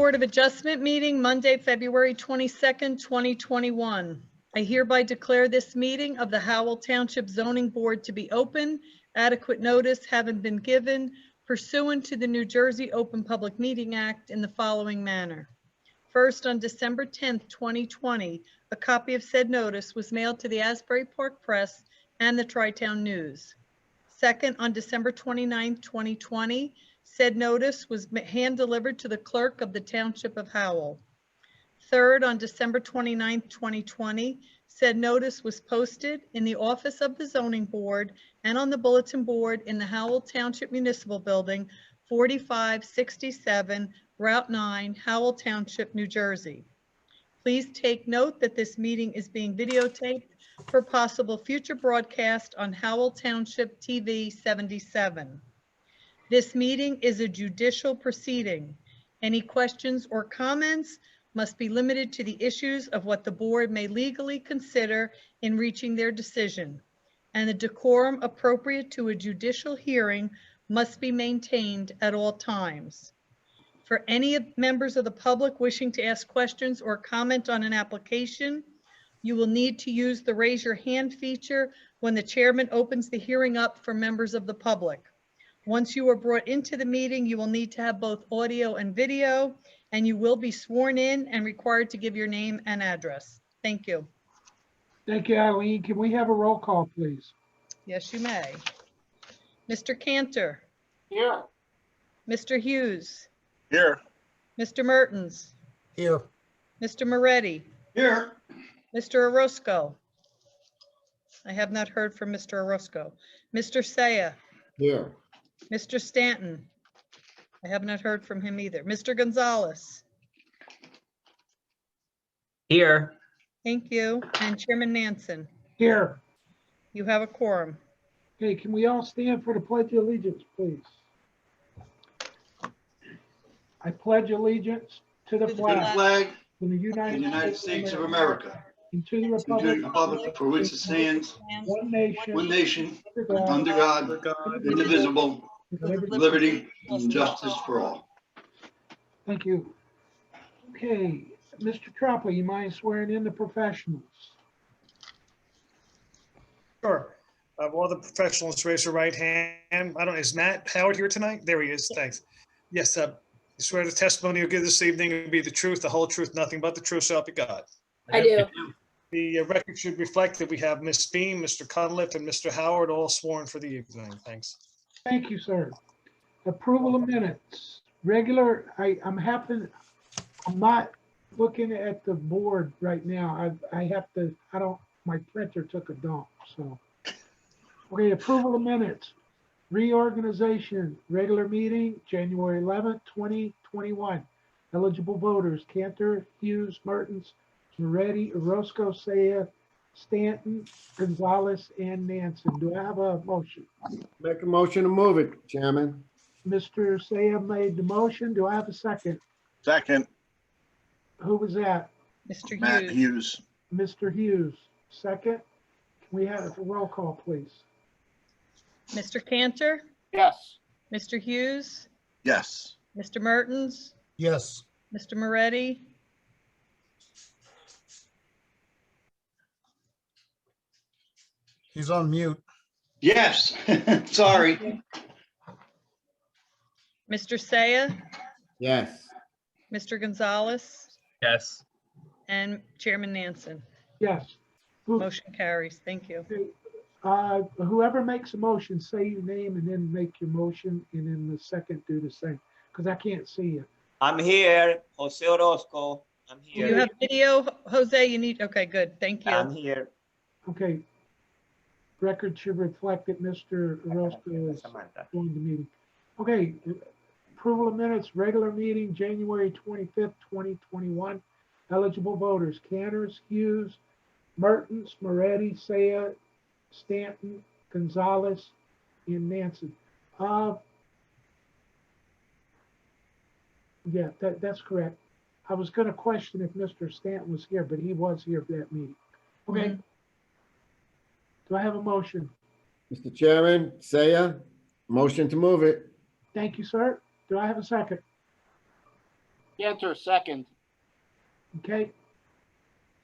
Board of Adjustment meeting Monday, February 22nd, 2021. I hereby declare this meeting of the Howell Township Zoning Board to be open, adequate notice having been given pursuant to the New Jersey Open Public Meeting Act in the following manner. First, on December 10th, 2020, a copy of said notice was mailed to the Asbury Park Press and the Tri-Town News. Second, on December 29th, 2020, said notice was hand-delivered to the clerk of the Township of Howell. Third, on December 29th, 2020, said notice was posted in the office of the Zoning Board and on the bulletin board in the Howell Township Municipal Building, 4567 Route 9, Howell Township, New Jersey. Please take note that this meeting is being videotaped for possible future broadcast on Howell Township TV 77. This meeting is a judicial proceeding. Any questions or comments must be limited to the issues of what the board may legally consider in reaching their decision, and the decorum appropriate to a judicial hearing must be maintained at all times. For any members of the public wishing to ask questions or comment on an application, you will need to use the raise your hand feature when the chairman opens the hearing up for members of the public. Once you are brought into the meeting, you will need to have both audio and video, and you will be sworn in and required to give your name and address. Thank you. Thank you, Eileen. Can we have a roll call, please? Yes, you may. Mr. Cantor. Here. Mr. Hughes. Here. Mr. Mertens. Here. Mr. Moretti. Here. Mr. Orozco. I have not heard from Mr. Orozco. Mr. Saya. Here. Mr. Stanton. I have not heard from him either. Mr. Gonzalez. Here. Thank you. And Chairman Nansen. Here. You have a quorum. Okay, can we all stand for the Pledge of Allegiance, please? I pledge allegiance to the To the flag flag of the of the United States of America, and to the and to the republic republic for which it stands, one nation, one nation, under God, under God, indivisible, with with liberty. liberty and justice for all. Thank you. Okay, Mr. Tropper, you mind swearing in the professionals? Sure. All the professionals raise their right hand. I don't know, is Matt Howard here tonight? There he is. Thanks. Yes, I swear the testimony you'll give this evening will be the truth, the whole truth, nothing but the truth, so help you God. I do. The record should reflect that we have Ms. Beam, Mr. Cunliffe, and Mr. Howard all sworn for the evening. Thanks. Thank you, sir. Approval of minutes. Regular, I'm not looking at the board right now. My printer took a dump, so. Okay, approval of minutes. Reorganization, regular meeting, January 11th, 2021. Eligible voters, Cantor, Hughes, Mertens, Moretti, Orozco, Saya, Stanton, Gonzalez, and Nansen. Do I have a motion? Make a motion to move it, Chairman. Mr. Saya made the motion. Do I have a second? Second, Who was that? Mr. Matt Hughes. Hughes. Mr. Hughes. Second. Can we have a roll call, please? Mr. Cantor. Yes. Mr. Hughes. Yes. Mr. Mertens. Yes. Mr. Moretti. He's on mute. Yes, sorry. Mr. Saya. Yes. Mr. Gonzalez. Yes. And Chairman Nansen. Yes. Motion carries. Thank you. Whoever makes a motion, say your name and then make your motion, and then the second do the same, because I can't see you. I'm here, Jose Orozco. I'm You here. have video, Jose, you need, okay, good. Thank I'm you. here. Okay. Record should reflect that Mr. Orozco is Samantha. on the meeting. Okay, approval of minutes, regular meeting, January 25th, 2021. Eligible voters, Cantors, Hughes, Mertens, Moretti, Saya, Stanton, Gonzalez, and Nansen. Yeah, that's correct. I was going to question if Mr. Stanton was here, but he was here for that meeting. Okay. Do I have a motion? Mr. Chairman, Saya, motion to move it. Thank you, sir. Do I have a second? Cantor, second. Okay.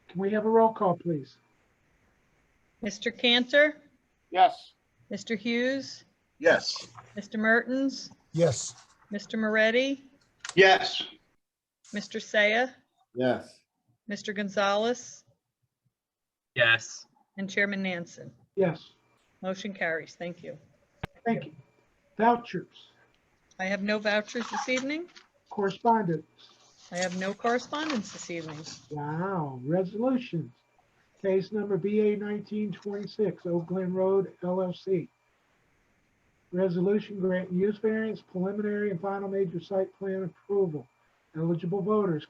Can we have a roll call, please? Mr. Cantor, Yes. Mr. Hughes, Yes. Mr. Mertens, yes, Mr. Moretti, Yes. Mr. Saya, yes, Mr. Gonzalez, yes, and Chairman Nansen. Yes, Motion carries. Thank you. thank you. Vouchers, I have no vouchers this evening. correspondence. I have no correspondence this evening. Wow, resolutions. Case number BA 1926, Oak Glen Road LLC. Resolution granting use variance, preliminary and final major site plan approval. Eligible voters,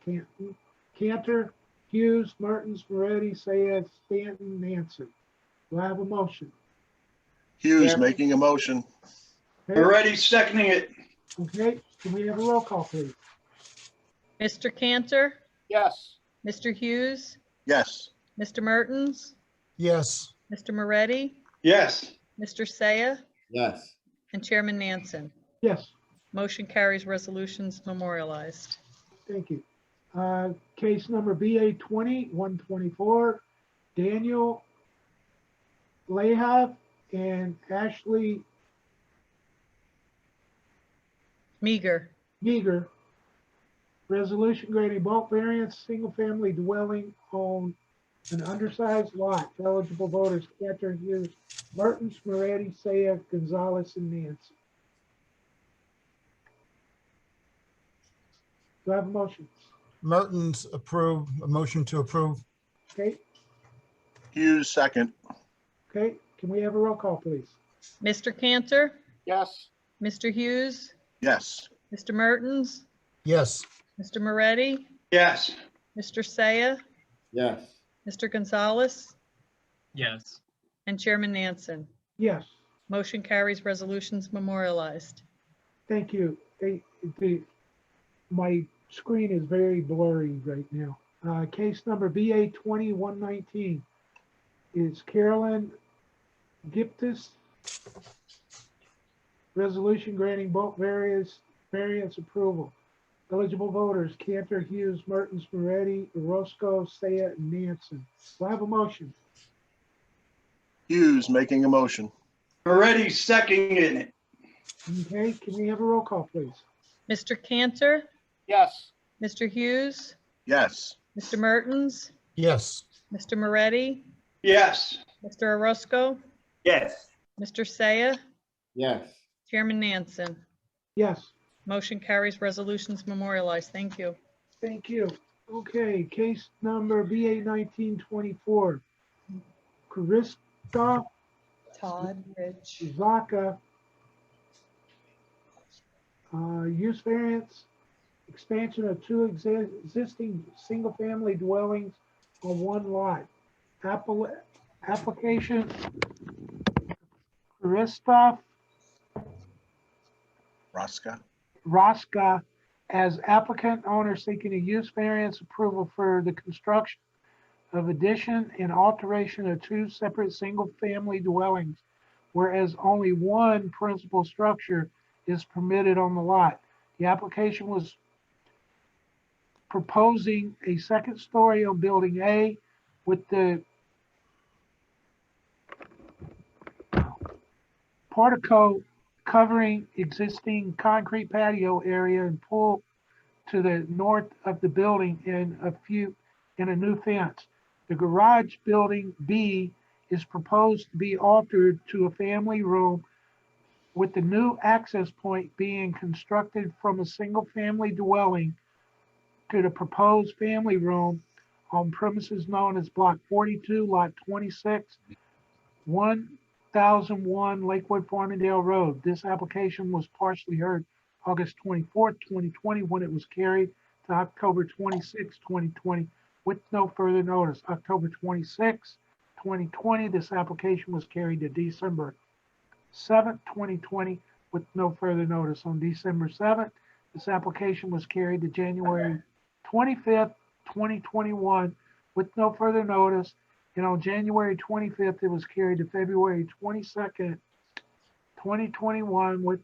Cantor, Hughes, Mertens, Moretti, Sayed, Stanton, Nansen. Do I have a motion? Hughes Yeah. making a motion. Okay, Moretti seconding it. okay, can we have a roll call, please? Mr. Cantor, Yes. Mr. Hughes, Yes. Mr. Mertens, yes, Mr. Moretti, Yes. Mr. Saya, yes, and Chairman Nansen. Yes, Motion carries, resolutions memorialized. thank you. Case number BA 20-124, Daniel Lahav and Ashley Meager. Meager. Resolution granting bulk variance, single-family dwelling on an undersized lot. Eligible voters, Cantor, Hughes, Mertens, Moretti, Saya, Gonzalez, and Nancy. Do I have a motion? Mertens approve, a motion to approve, Okay, Hughes second. okay. Can we have a roll call, please? Mr. Cantor, Yes. Mr. Hughes, Yes. Mr. Mertens, yes, Mr. Moretti, Yes. Mr. Saya, yes, Mr. Gonzalez, yes, and Chairman Nansen. Yes, Motion carries, resolutions memorialized. thank you. My screen is very blurry right now. Case number BA 20-119 is Carolyn Giptus. Resolution granting bulk variance approval. Eligible voters, Cantor, Hughes, Mertens, Moretti, Orozco, Saya, and Nansen. Do I have a motion? Hughes making a motion. Moretti seconding it. Okay, can we have a roll call, please? Mr. Cantor, Yes. Mr. Hughes, Yes. Mr. Mertens, yes, Mr. Moretti, Yes. Mr. Orozco, yes, Mr. Saya, yes, Chairman Nansen. Yes, Motion carries, resolutions memorialized. Thank you. thank you. Okay, case number BA 1924. Krista Todd, Rich. Zaka. Use variance, expansion of two existing single-family dwellings on one lot. Application, Krista Roska as applicant owner seeking a use variance approval for the construction of addition and alteration of two separate single-family dwellings, whereas only one principal structure is permitted on the lot. The application was proposing a second story on building A with the portico covering existing concrete patio area and pool to the north of the building in a new fence. The garage building B is proposed to be altered to a family room with the new access point being constructed from a single family dwelling to the proposed family room on premises known as Block 42, Lot 26, 1001 Lakewood Farmingdale Road. This application was partially heard August 24th, 2020, when it was carried to October 26, 2020, with no further notice. October 26, 2020, this application was carried to December 7th, 2020, with no further notice. On December 7th, this application was carried to January 25th, 2021, with no further notice. And on January 25th, it was carried to February 22nd, 2021, with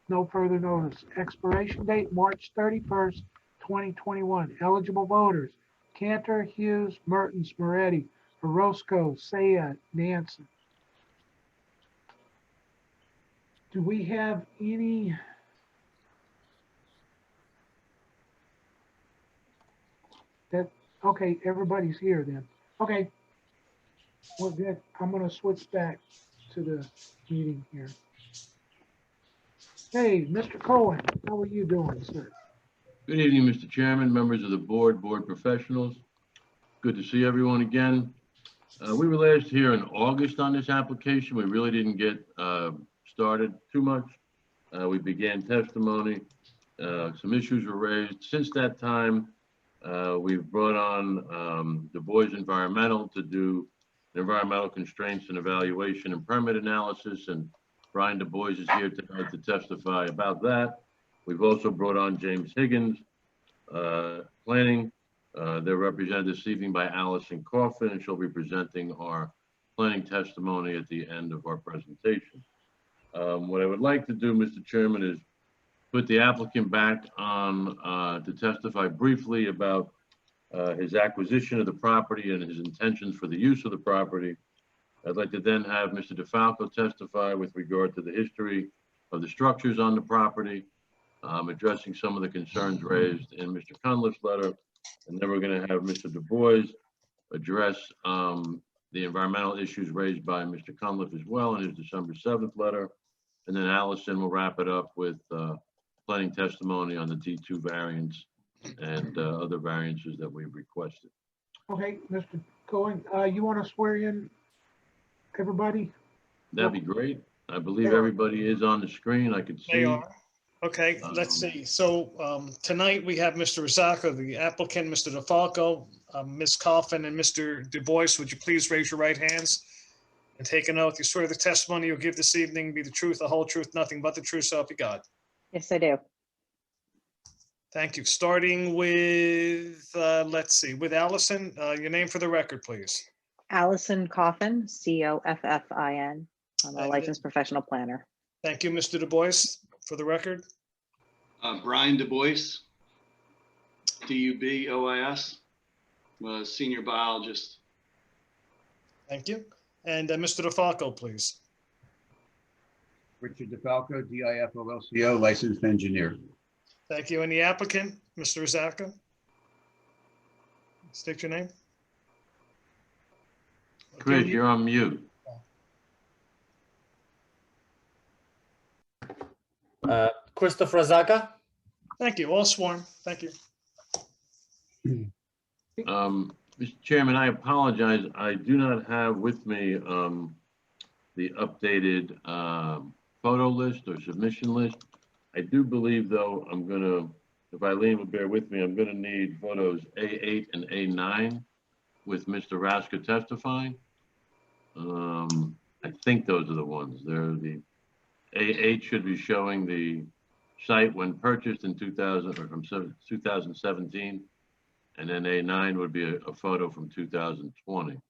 no further notice. Expiration date, March 31st, 2021. Eligible voters: Cantor, Hughes, Mertens, Moretti, Orozco, Saya, Nansen. Do we have any? Okay, everybody's here then. Okay, we're good. I'm gonna switch back to the meeting here. Hey, Mr. Cohen, how are you doing, sir? Good evening, Mr. Chairman, members of the board, board professionals. Good to see everyone again. We were last here in August on this application. We really didn't get started too much. We began testimony. Some issues were raised. Since that time, we've brought on Du Bois Environmental to do environmental constraints and evaluation and permit analysis, and Brian Du Bois is here tonight to testify about that. We've also brought on James Higgins, planning. They're represented this evening by Allison Coffin, and she'll be presenting our planning testimony at the end of our presentation. What I would like to do, Mr. Chairman, is put the applicant back on to testify briefly about his acquisition of the property and his intentions for the use of the property. I'd like to then have Mr. DeFalco testify with regard to the history of the structures on the property, addressing some of the concerns raised in Mr. Cunliffe's letter. And then we're going to have Mr. Du Bois address the environmental issues raised by Mr. Cunliffe as well in his December 7th letter. And then Allison will wrap it up with planning testimony on the D2 variance and other variances that we've requested. Okay, Mr. Cohen, you want to swear in everybody? That'd be great. I believe everybody is on the screen. I could see. They are. Okay, let's see. So tonight we have Mr. Rosacco, the applicant, Mr. DeFalco, Ms. Coffin, and Mr. Du Bois. Would you please raise your right hands and take an oath? You swear the testimony you'll give this evening be the truth, the whole truth, nothing but the truth, so help you God. Yes, I do. Thank you. Starting with, let's see, with Allison, your name for the record, please. Allison Coffin, Coffin. I'm a licensed professional planner. Thank you, Mr. Du Bois, for the record. Brian Du Bois, DUBOIS, senior biologist. Thank you. And Mr. DeFalco, please. Richard DeFalco, DIFOLCO, licensed engineer. Thank you. And the applicant, Mr. Rosacco. State your name. Chris, Okay, you're on mute. Christopher Zaka. Thank you. All sworn. Thank you. Mr. Chairman, I apologize. I do not have with me the updated photo list or submission list. I do believe, though, I'm going to, if Eileen will bear with me, I'm going to need photos A8 and A9 with Mr. Raska testifying. I think those are the ones. They're the A8 should be showing the site when purchased in 2017, and then A9 would be a photo from 2020.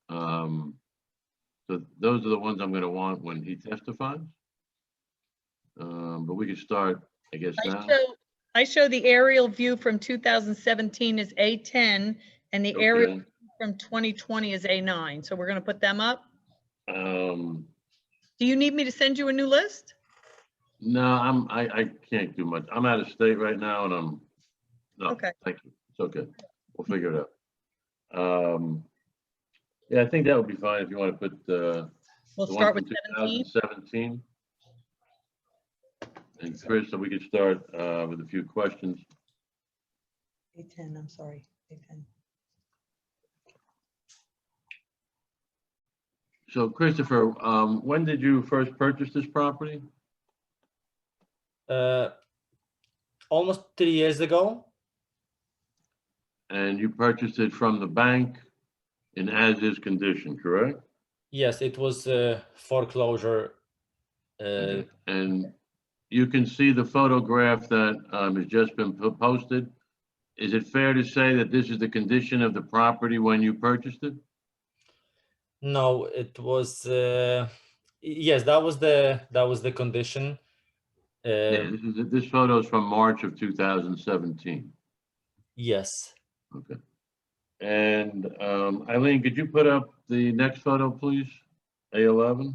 So those are the ones I'm going to want when he testifies. But we can start, I guess, now. I show the aerial view from 2017 is A10 and the aerial view from 2020 is A9. So we're going to put them up. Do you need me to send you a new list? No, I can't do much. I'm out of state right now, and no, okay. Thank you. It's okay. We'll figure it out. Yeah, I think that would be fine if you want to put we'll the start one with from 2017. And Chris, so we could start with a few questions. A10, I'm sorry, A10. So Christopher, when did you first purchase this property? Almost 3 years ago. And you purchased it from the bank in as-is condition, correct? Yes, it was foreclosure. And you can see the photograph that has just been posted. Is it fair to say that this is the condition of the property when you purchased it? No, it was yes, that was the condition. Yeah, this photo is from March of 2017. Yes. Okay. And Eileen, could you put up the next photo, please? A11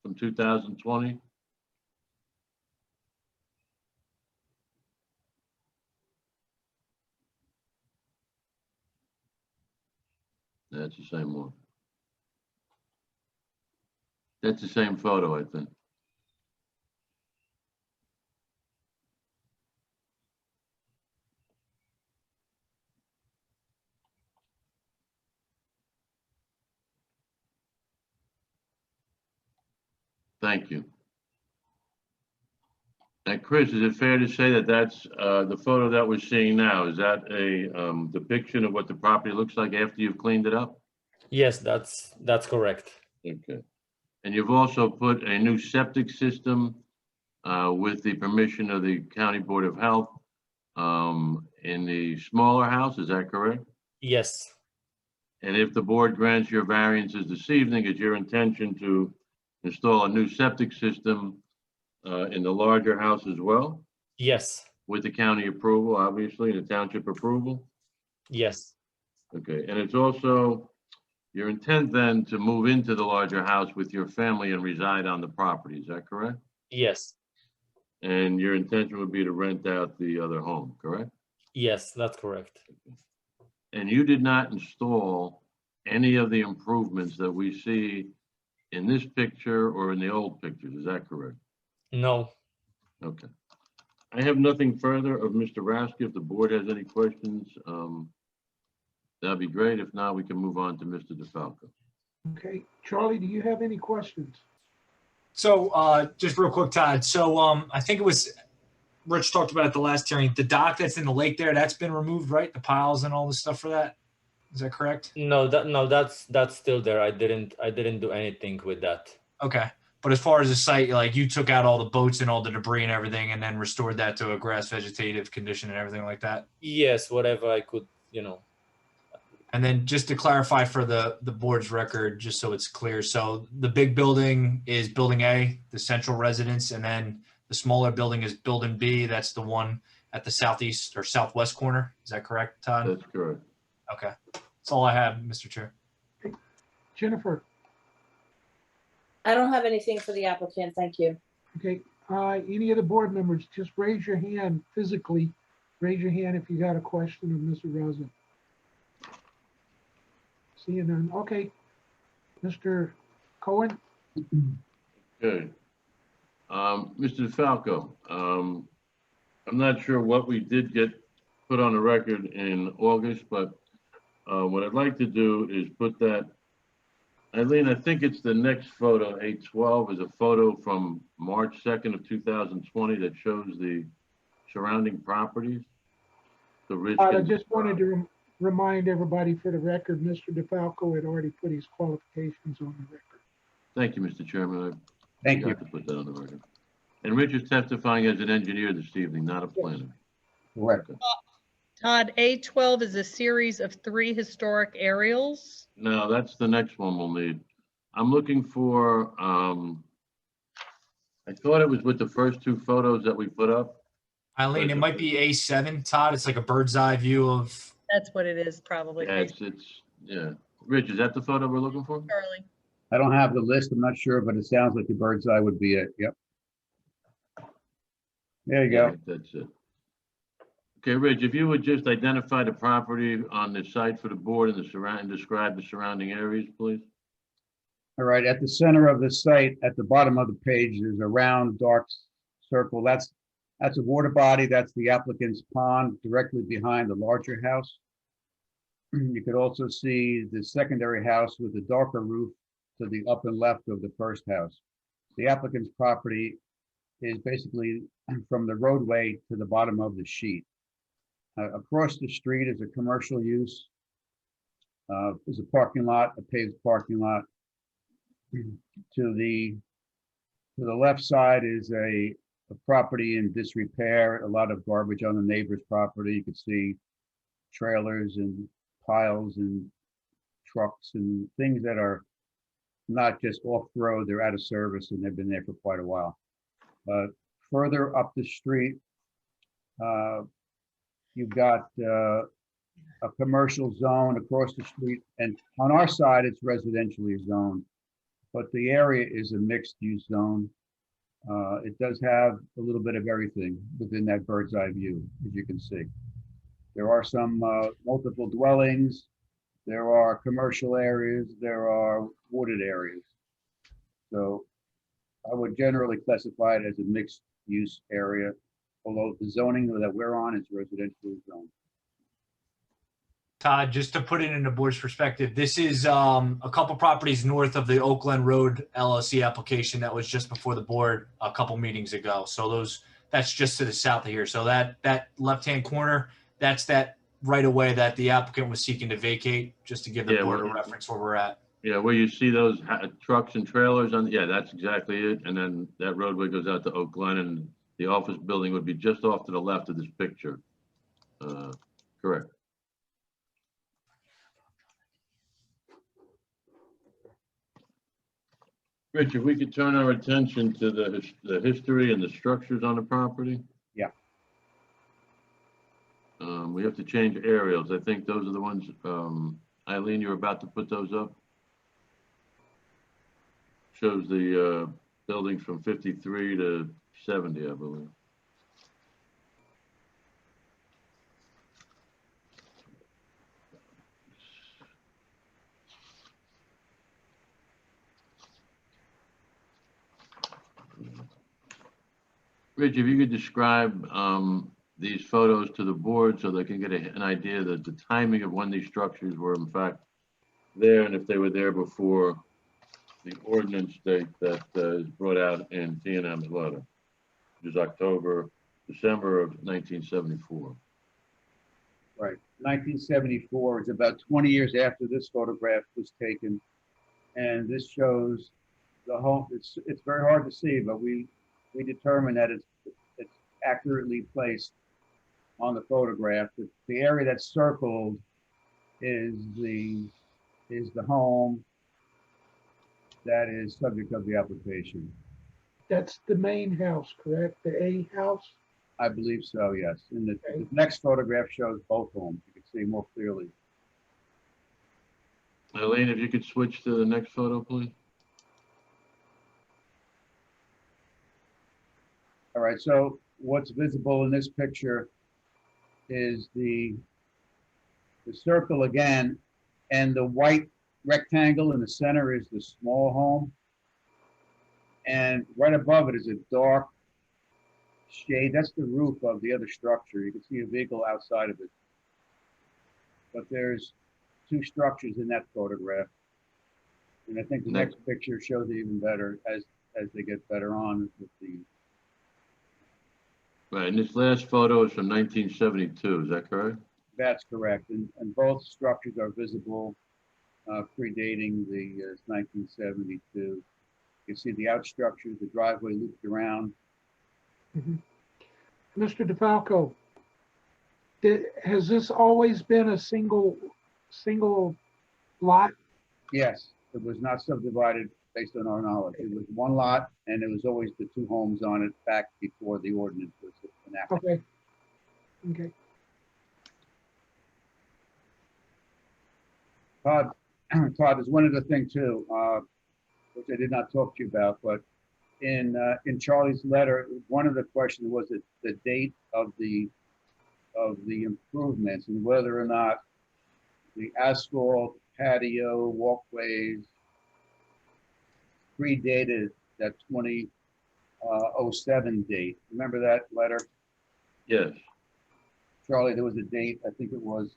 from 2020. That's the same one. That's the same photo, I think. Thank you. And Chris, is it fair to say that that's the photo that we're seeing now? Is that a depiction of what the property looks like after you've cleaned it up? Yes, that's correct. Okay. And you've also put a new septic system with the permission of the County Board of Health in the smaller house, is that correct? Yes. And if the board grants your variances this evening, is your intention to install a new septic system in the larger house as well? Yes. With the county approval, obviously, the township approval? Yes. Okay, and it's also your intent then to move into the larger house with your family and reside on the property, is that correct? Yes. And your intention would be to rent out the other home, correct? Yes, that's correct. And you did not install any of the improvements that we see in this picture or in the old pictures, is that correct? No. Okay. I have nothing further of Mr. Rasky. If the board has any questions, that'd be great. If not, we can move on to Mr. DeFalco. Okay, Charlie, do you have any questions? So just real quick, Todd. So I think it was Rich talked about at the last hearing, the dock that's in the lake there, that's been removed, right? The piles and all the stuff for that. Is that correct? No, that's still there. I didn't do anything with that. Okay. But as far as the site, like you took out all the boats and all the debris and everything and then restored that to a grass vegetative condition and everything like that? Yes, whatever I could, you know. And then just to clarify for the board's record, just so it's clear. So the big building is building A, the central residence, and then the smaller building is building B. That's the one at the southeast or southwest corner. Is that correct, Todd? That's correct. Okay. That's all I have, Mr. Chair. Jennifer, I don't have anything for the applicant. Thank you. okay, any of the board members, just raise your hand physically. Raise your hand if you got a question of Mr. Rosa. Seeing none, okay. Mr. Cohen? Okay. Mr. DeFalco, I'm not sure what we did get put on the record in August, but what I'd like to do is put that, Eileen, I think it's the next photo, A12, is a photo from March 2nd of 2020 that shows the surrounding properties. The risk. I just wanted to remind everybody for the record, Mr. DeFalco had already put his qualifications on the record. Thank you, Mr. Chairman. Thank you. To put that on the record. And Rich is testifying as an engineer this evening, not a planner. Correct. Todd, A12 is a series of 3 historic aerials. No, that's the next one we'll need. I'm looking for, I thought it was with the first 2 photos that we put up. Eileen, it might be A7, Todd. It's like a bird's eye view of. That's what it is, probably. Yeah, yeah. Rich, is that the photo we're looking for? Charlie. I don't have the list. I'm not sure, but it sounds like the bird's eye would be it. Yep. There you go. Yeah, that's it. Okay, Rich, if you would just identify the property on the site for the board and describe the surrounding areas, please. All right, at the center of the site, at the bottom of the page, there's a round dark circle. That's a water body. That's the applicant's pond directly behind the larger house. You could also see the secondary house with the darker roof to the upper left of the first house. The applicant's property is basically from the roadway to the bottom of the sheet. Across the street is a commercial use. There's a parking lot, a paved parking lot. To the left side is a property in disrepair, a lot of garbage on the neighbor's property. You could see trailers and piles and trucks and things that are not just off-road, they're out of service and they've been there for quite a while. further up the street, you've got a commercial zone across the street, and on our side, it's residentially zoned. But the area is a mixed-use zone. It does have a little bit of everything within that bird's eye view, as you can see. There are some multiple dwellings, there are commercial areas, there are wooded areas. So I would generally classify it as a mixed-use area, although the zoning that we're on is residential zone. Todd, just to put it in the board's perspective, this is a couple properties north of the Oakland Road LLC application that was just before the board a couple meetings ago. So that's just to the south of here. So that left-hand corner, that's that right of way that the applicant was seeking to vacate, just to give the board a reference where we're at. Yeah, where you see those trucks and trailers on, yeah, that's exactly it. And then that roadway goes out to Oak Glen, and the office building would be just off to the left of this picture. Correct. Rich, if we could turn our attention to the history and the structures on the property. Yeah. We have to change aerials. I think those are the ones, Eileen, you're about to put those up. Shows the buildings from 53 to 70, I believe. Rich, if you could describe these photos to the board so they can get an idea that the timing of when these structures were in fact there, and if they were there before the ordinance date that is brought out in T&M's letter, which is December of 1974. Right, 1974 is about 20 years after this photograph was taken. And this shows the home, it's very hard to see, but we determined that it's accurately placed on the photograph. The area that's circled is the home that is subject of the application. That's the main house, correct? The A house? I believe so, yes. And the next photograph shows both homes. You can see more clearly. Eileen, if you could switch to the next photo, please. All right, so what's visible in this picture is the circle again, and the white rectangle in the center is the small home. And right above it is a dark shade. That's the roof of the other structure. You can see a vehicle outside of it. But there's two structures in that photograph. And I think the next picture shows it even better as they get better on with the. Right, and this last photo is from 1972, is that correct? That's correct. And both structures are visible, predating the 1972. You can see the out structure, the driveway looped around. Mr. DeFalco, has this always been a single lot? Yes, it was not subdivided based on our knowledge. It was one lot, and it was always the two homes on it back before the ordinance was enacted. Okay. Todd, there's one other thing too, which I did not talk to you about, but in Charlie's letter, one of the questions was the date of the improvements and whether or not the asphalt, patio, walkways predated that 2007 date. Remember that letter? Yes. Charlie, there was a date, I think it was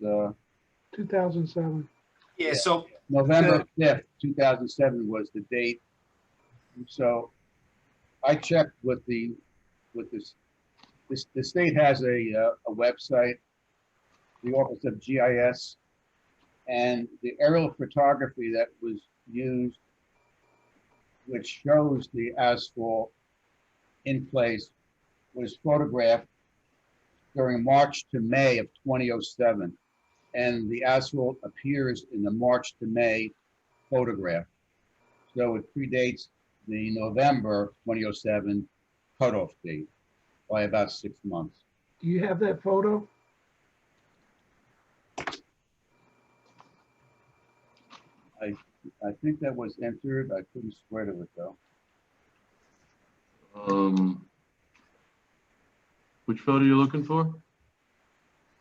2007. Yeah, so November 5th, 2007 was the date. So I checked with the state has a website, the Office of GIS, and the aerial photography that was used, which shows the asphalt in place, was photographed during March to May of 2007. And the asphalt appears in the March to May photograph. So it predates the November 2007 cutoff date. by about 6 months. Do you have that photo? I think that was entered. I couldn't swear to it though. Which photo are you looking for?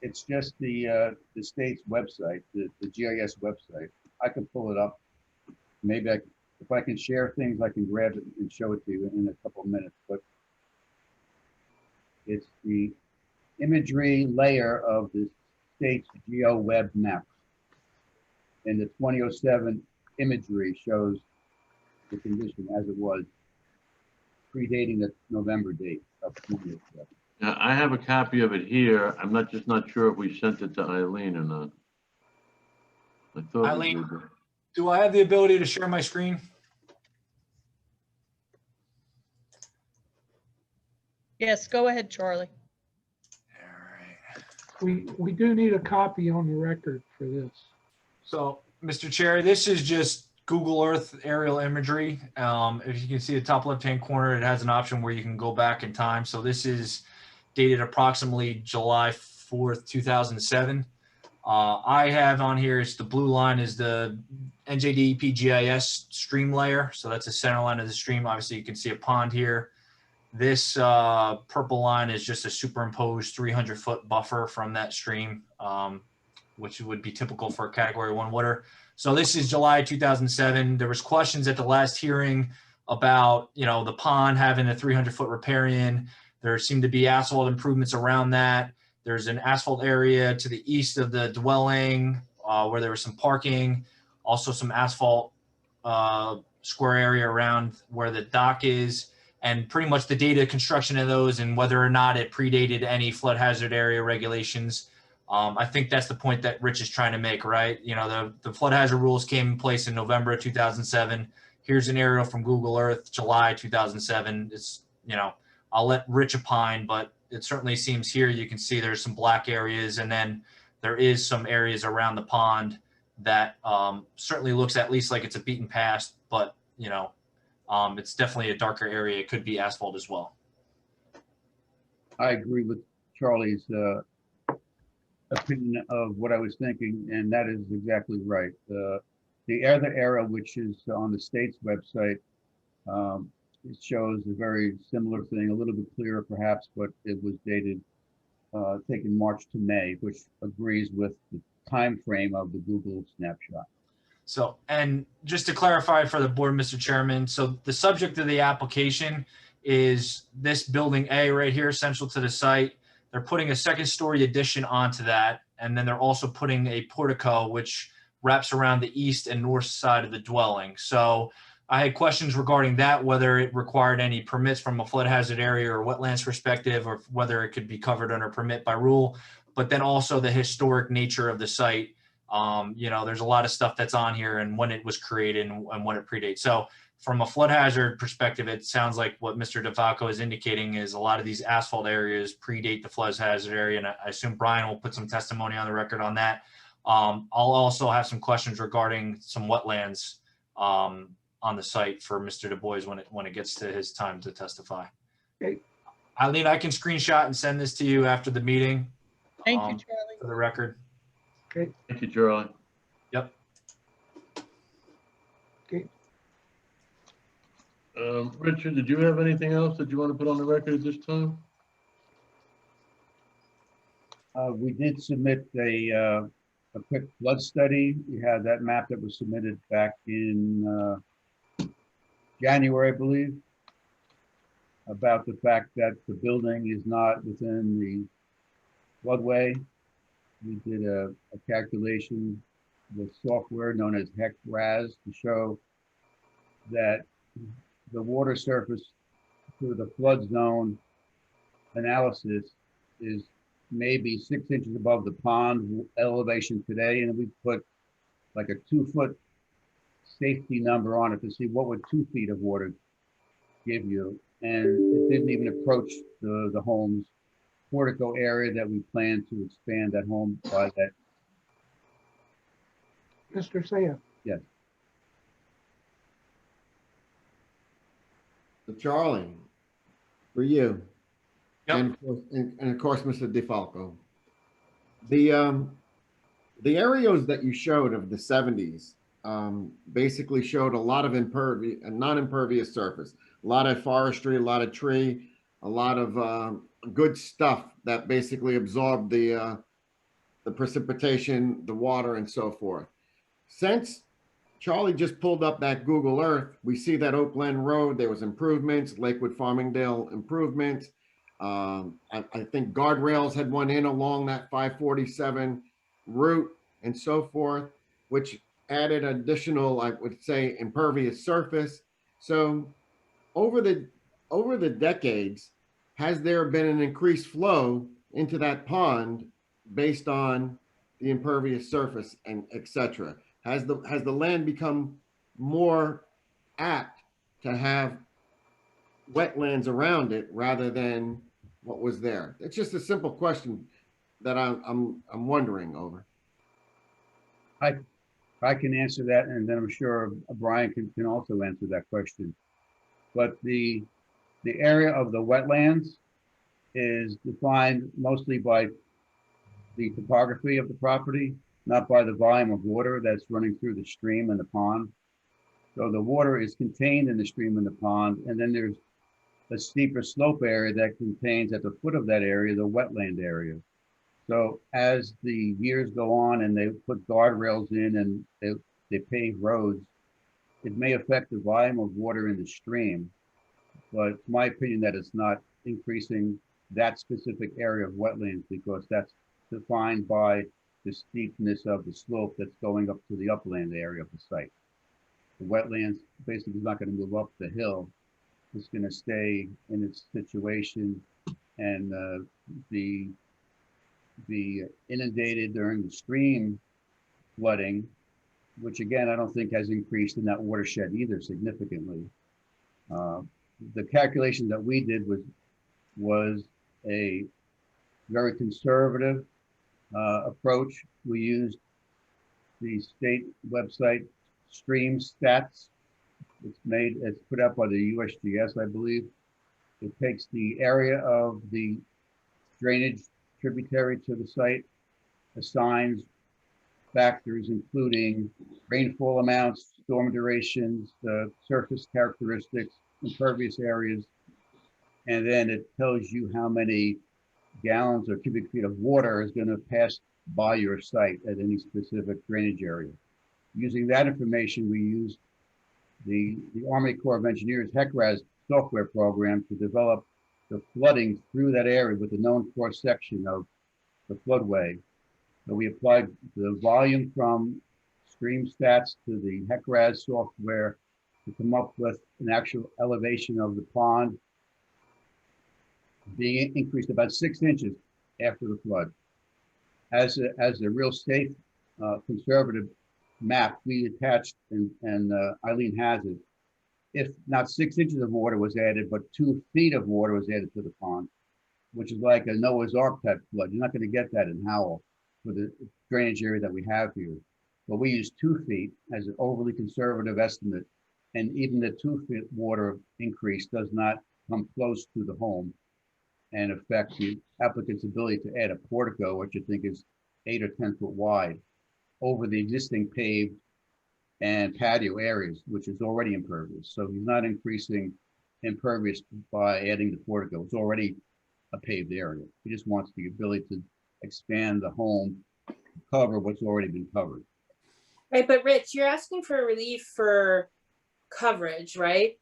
It's just the state's website, the GIS website. I can pull it up. Maybe if I can share things, I can grab it and show it to you in a couple of minutes, but it's the imagery layer of the state's geo web map. And the 2007 imagery shows the condition as it was, predating the November date of 2007. Yeah, I have a copy of it here. I'm not sure if we sent it to Eileen or not. I thought we Eileen, did. do I have the ability to share my screen? Yes, go ahead, Charlie. We do need a copy on the record for this. So, Mr. Chair, this is just Google Earth aerial imagery. If you can see the top left-hand corner, it has an option where you can go back in time. So this is dated approximately July 4th, 2007. I have on here is the blue line is the NJDEP GIS stream layer. So that's the center line of the stream. Obviously, you can see a pond here. This purple line is just a superimposed 300-foot buffer from that stream, which would be typical for a Category 1 water. So this is July 2007. There was questions at the last hearing about, the pond having a 300-foot riparian. There seemed to be asphalt improvements around that. There's an asphalt area to the east of the dwelling where there was some parking, also some asphalt square area around where the dock is, and pretty much the data construction of those and whether or not it predated any flood hazard area regulations. I think that's the point that Rich is trying to make, right? The flood hazard rules came in place in November of 2007. Here's an aerial from Google Earth, July 2007. It's, I'll let Rich opine, but it certainly seems here you can see there's some black areas, and then there is some areas around the pond that certainly looks at least like it's a beaten path, but, it's definitely a darker area. It could be asphalt as well. I agree with Charlie's opinion of what I was thinking, and that is exactly right. The other area, which is on the state's website, it shows a very similar thing, a little bit clearer perhaps, but it was dated, taken March to May, which agrees with the time frame of the Google snapshot. So, and just to clarify for the board, Mr. Chairman, so the subject of the application is this building A right here, central to the site. They're putting a second story addition onto that. And then they're also putting a portico, which wraps around the east and north side of the dwelling. So I had questions regarding that, whether it required any permits from a flood hazard area or wetlands perspective, or whether it could be covered under permit by rule, but then also the historic nature of the site. There's a lot of stuff that's on here and when it was created and when it predates. So from a flood hazard perspective, it sounds like what Mr. DeFalco is indicating is a lot of these asphalt areas predate the flood hazard area. And I assume Brian will put some testimony on the record on that. I'll also have some questions regarding some wetlands on the site for Mr. Du Bois when it gets to his time to testify. Okay. Eileen, I can screenshot and send this to you after the meeting. Thank you, Charlie. For the record. Okay. Thank you, Charlie. Yep. Okay. Richard, did you have anything else that you want to put on the record at this time? We did submit a quick flood study. We had that map that was submitted back in January, I believe, about the fact that the building is not within the floodway. We did a calculation with software known as HEC-RAS to show that the water surface through the flood zone analysis is maybe 6 inches above the pond elevation today. And we put like a 2-foot safety number on it to see what would 2 feet of water give you. And it didn't even approach the home's portico area that we plan to expand that home by that. Mr. Saya. Yes. So Charlie, for you, Yep. And of course, Mr. DeFalco. The areas that you showed of the 70s basically showed a lot of non-impervious surface, a lot of forestry, a lot of tree, a lot of good stuff that basically absorbed the precipitation, the water, and so forth. Since Charlie just pulled up that Google Earth, we see that Oakland Road, there was improvements, Lakewood Farmingdale improvements. I think guardrails had went in along that 547 route and so forth, which added additional, I would say, impervious surface. So over the decades, has there been an increased flow into that pond based on the impervious surface and et cetera? Has the land become more apt to have wetlands around it rather than what was there? It's just a simple question that I'm wondering over. I can answer that, and then I'm sure Brian can also answer that question. But the area of the wetlands is defined mostly by the topography of the property, not by the volume of water that's running through the stream and the pond. So the water is contained in the stream and the pond, and then there's a steeper slope area that contains at the foot of that area, the wetland area. So as the years go on and they put guardrails in and they pave roads, it may affect the volume of water in the stream. But it's my opinion that it's not increasing that specific area of wetlands because that's defined by the steepness of the slope that's going up to the upland area of the site. The wetlands basically is not going to move up the hill. It's going to stay in its situation and be inundated during the stream flooding, which again, I don't think has increased in that watershed either significantly. The calculation that we did was a very conservative approach. We used the state website Stream Stats. It's put out by the USGS, I believe. It takes the area of the drainage tributary to the site, assigns factors including rainfall amounts, storm durations, surface characteristics, impervious areas, and then it tells you how many gallons or cubic feet of water is going to pass by your site at any specific drainage area. Using that information, we used the Army Corps of Engineers HECRAS software program to develop the flooding through that area with the known cross section of the floodway. So we applied the volume from Stream Stats to the HECRAS software to come up with an actual elevation of the pond being increased about 6 inches after the flood. As a real safe, conservative map, we attached, and Eileen has it, if not 6 inches of water was added, but 2 feet of water was added to the pond, which is like a Noah's Ark type flood. You're not going to get that in Howell for the drainage area that we have here. But we use 2 feet as an overly conservative estimate. And even the 2 feet water increase does not come close to the home and affect the applicant's ability to add a portico, which I think is 8 or 10 foot wide, over the existing paved and patio areas, which is already impervious. So he's not increasing impervious by adding the portico. It's already a paved area. He just wants the ability to expand the home, cover what's already been covered. Right, but Rich, you're asking for relief for coverage, right?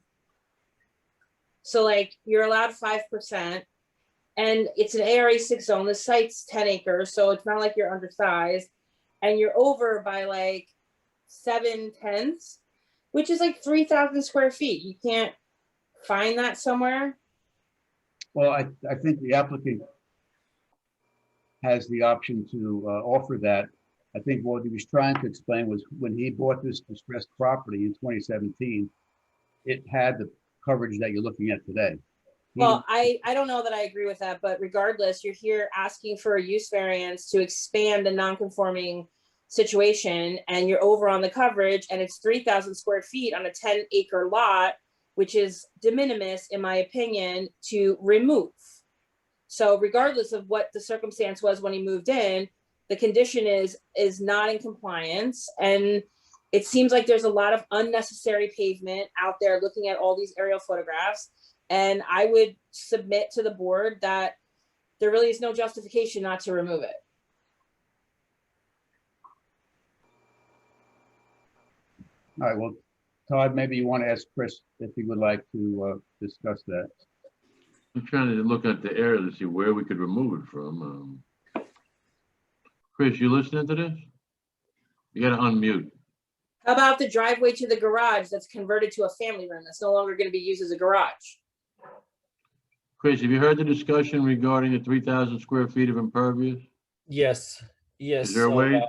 So like you're allowed 5%. And it's an ARA 6 zone. The site's 10 acres, so it's not like you're undersized. And you're over by like 7/10, which is like 3,000 square feet. You can't find that somewhere? Well, I think the applicant has the option to offer that. I think what he was trying to explain was when he bought this distressed property in 2017, it had the coverage that you're looking at today. Well, I don't know that I agree with that, but regardless, you're here asking for a use variance to expand a non-conforming situation, and you're over on the coverage, and it's 3,000 square feet on a 10-acre lot, which is de minimis, in my opinion, to remove. So regardless of what the circumstance was when he moved in, the condition is not in compliance. And it seems like there's a lot of unnecessary pavement out there looking at all these aerial photographs. And I would submit to the board that there really is no justification not to remove it. All right, well, Todd, maybe you want to ask Chris if he would like to discuss that. I'm trying to look at the area to see where we could remove it from. Chris, you listening to this? You gotta unmute. How about the driveway to the garage that's converted to a family room that's no longer going to be used as a garage? Chris, have you heard the discussion regarding the 3,000 square feet of impervious? Yes, yes. Is there a so, way,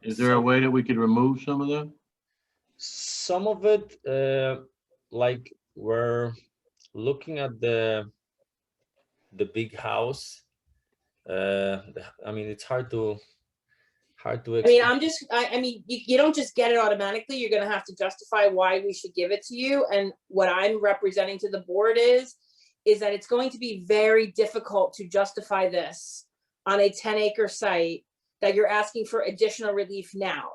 so that we could remove some of that? some of it, like we're looking at the big house. I mean, it's hard to I mean, I mean, you don't just get it automatically. You're going to have to justify why we should give it to you. And what I'm representing to the board is that it's going to be very difficult to justify this on a 10-acre site that you're asking for additional relief now.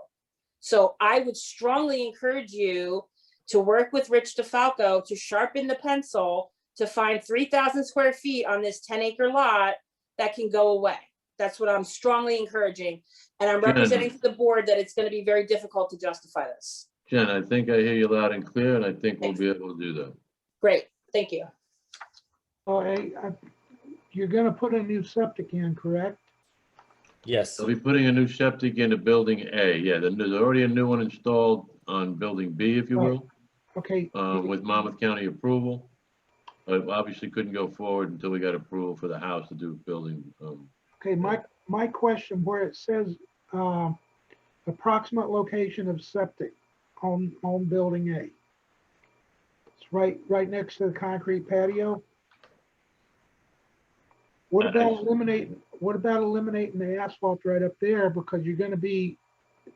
So I would strongly encourage you to work with Rich DeFalco to sharpen the pencil to find 3,000 square feet on this 10-acre lot that can go away. That's what I'm strongly encouraging. And I'm representing to the board that it's going to be very difficult to justify this. Jen, I think I hear you loud and clear, and I think we'll be able to do that. Great, thank you. Oh, hey, you're gonna put a new septic in, correct? Yes. They'll be putting a new septic into building A. Yeah, then there's already a new one installed on building B, if you will, Okay, with Monmouth County approval. But obviously couldn't go forward until we got approval for the house to do building. okay, my question, where it says, approximate location of septic on building A. It's right next to the concrete patio. What about eliminating the asphalt right up there, because you're gonna be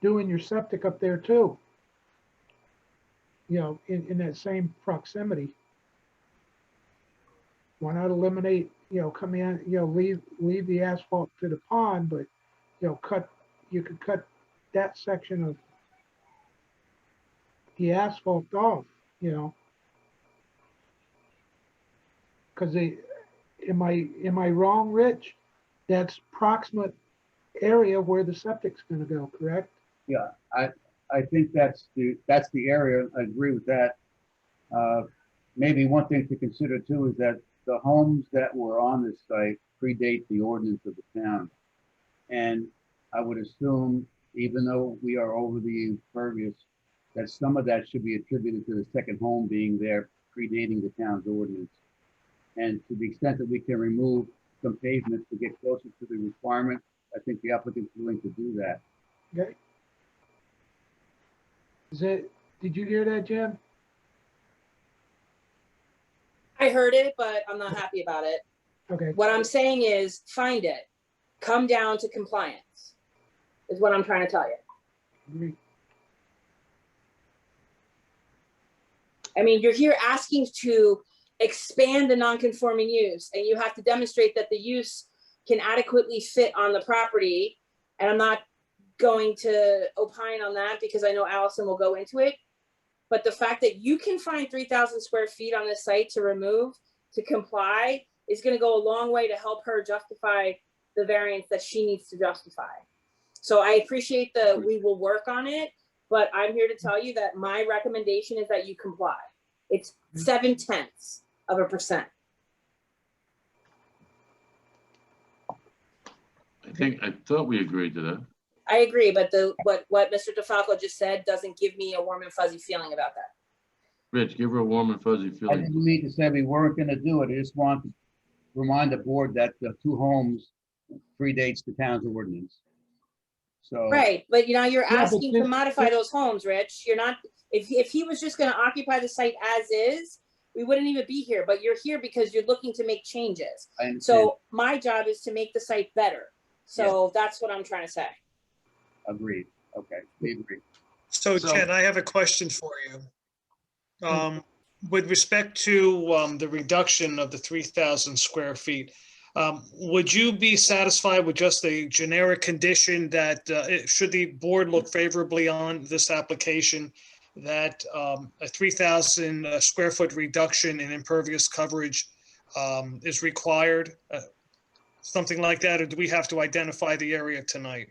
doing your septic up there too? You know, in that same proximity. Why not eliminate, come in, leave the asphalt to the pond, but, you could cut that section of the asphalt off, Because am I wrong, Rich? That's proximate area where the septic's gonna go, correct? Yeah, I think that's the area. I agree with that. Maybe one thing to consider too is that the homes that were on this site predate the ordinance of the town. And I would assume, even though we are over the impervious, that some of that should be attributed to the second home being there predating the town's ordinance. And to the extent that we can remove some pavement to get closer to the requirement, I think the applicant's willing to do that. Okay. Did you hear that, Jen? I heard it, but I'm not happy about it. Okay. What I'm saying is find it. Come down to compliance is what I'm trying to tell you. Agree. I mean, you're here asking to expand the non-conforming use, and you have to demonstrate that the use can adequately fit on the property. And I'm not going to opine on that because I know Allison will go into it. But the fact that you can find 3,000 square feet on this site to remove, to comply, is going to go a long way to help her justify the variance that she needs to justify. So I appreciate we will work on it, but I'm here to tell you that my recommendation is that you comply. It's 0.7%. I thought we agreed to that. I agree, but what Mr. DeFalco just said doesn't give me a warm and fuzzy feeling about that. Rich, give her a warm and fuzzy I feeling. didn't mean to say we weren't gonna do it. I just want to remind the board that the two homes predates the town's ordinance. So. Right, but you're but asking to this- modify those homes, Rich. You're not, if he was just gonna occupy the site as is, we wouldn't even be here, but you're here because you're looking to make changes. I understand. So my job is to make the site better. So that's what I'm trying to say. Agreed. Okay, we agree. So Jen, I have a question for you. With respect to the reduction of the 3,000 square feet, Would you be satisfied with just a generic condition that, should the board look favorably on this application, that a 3,000 square foot reduction in impervious coverage is required? Something like that, or do we have to identify the area tonight?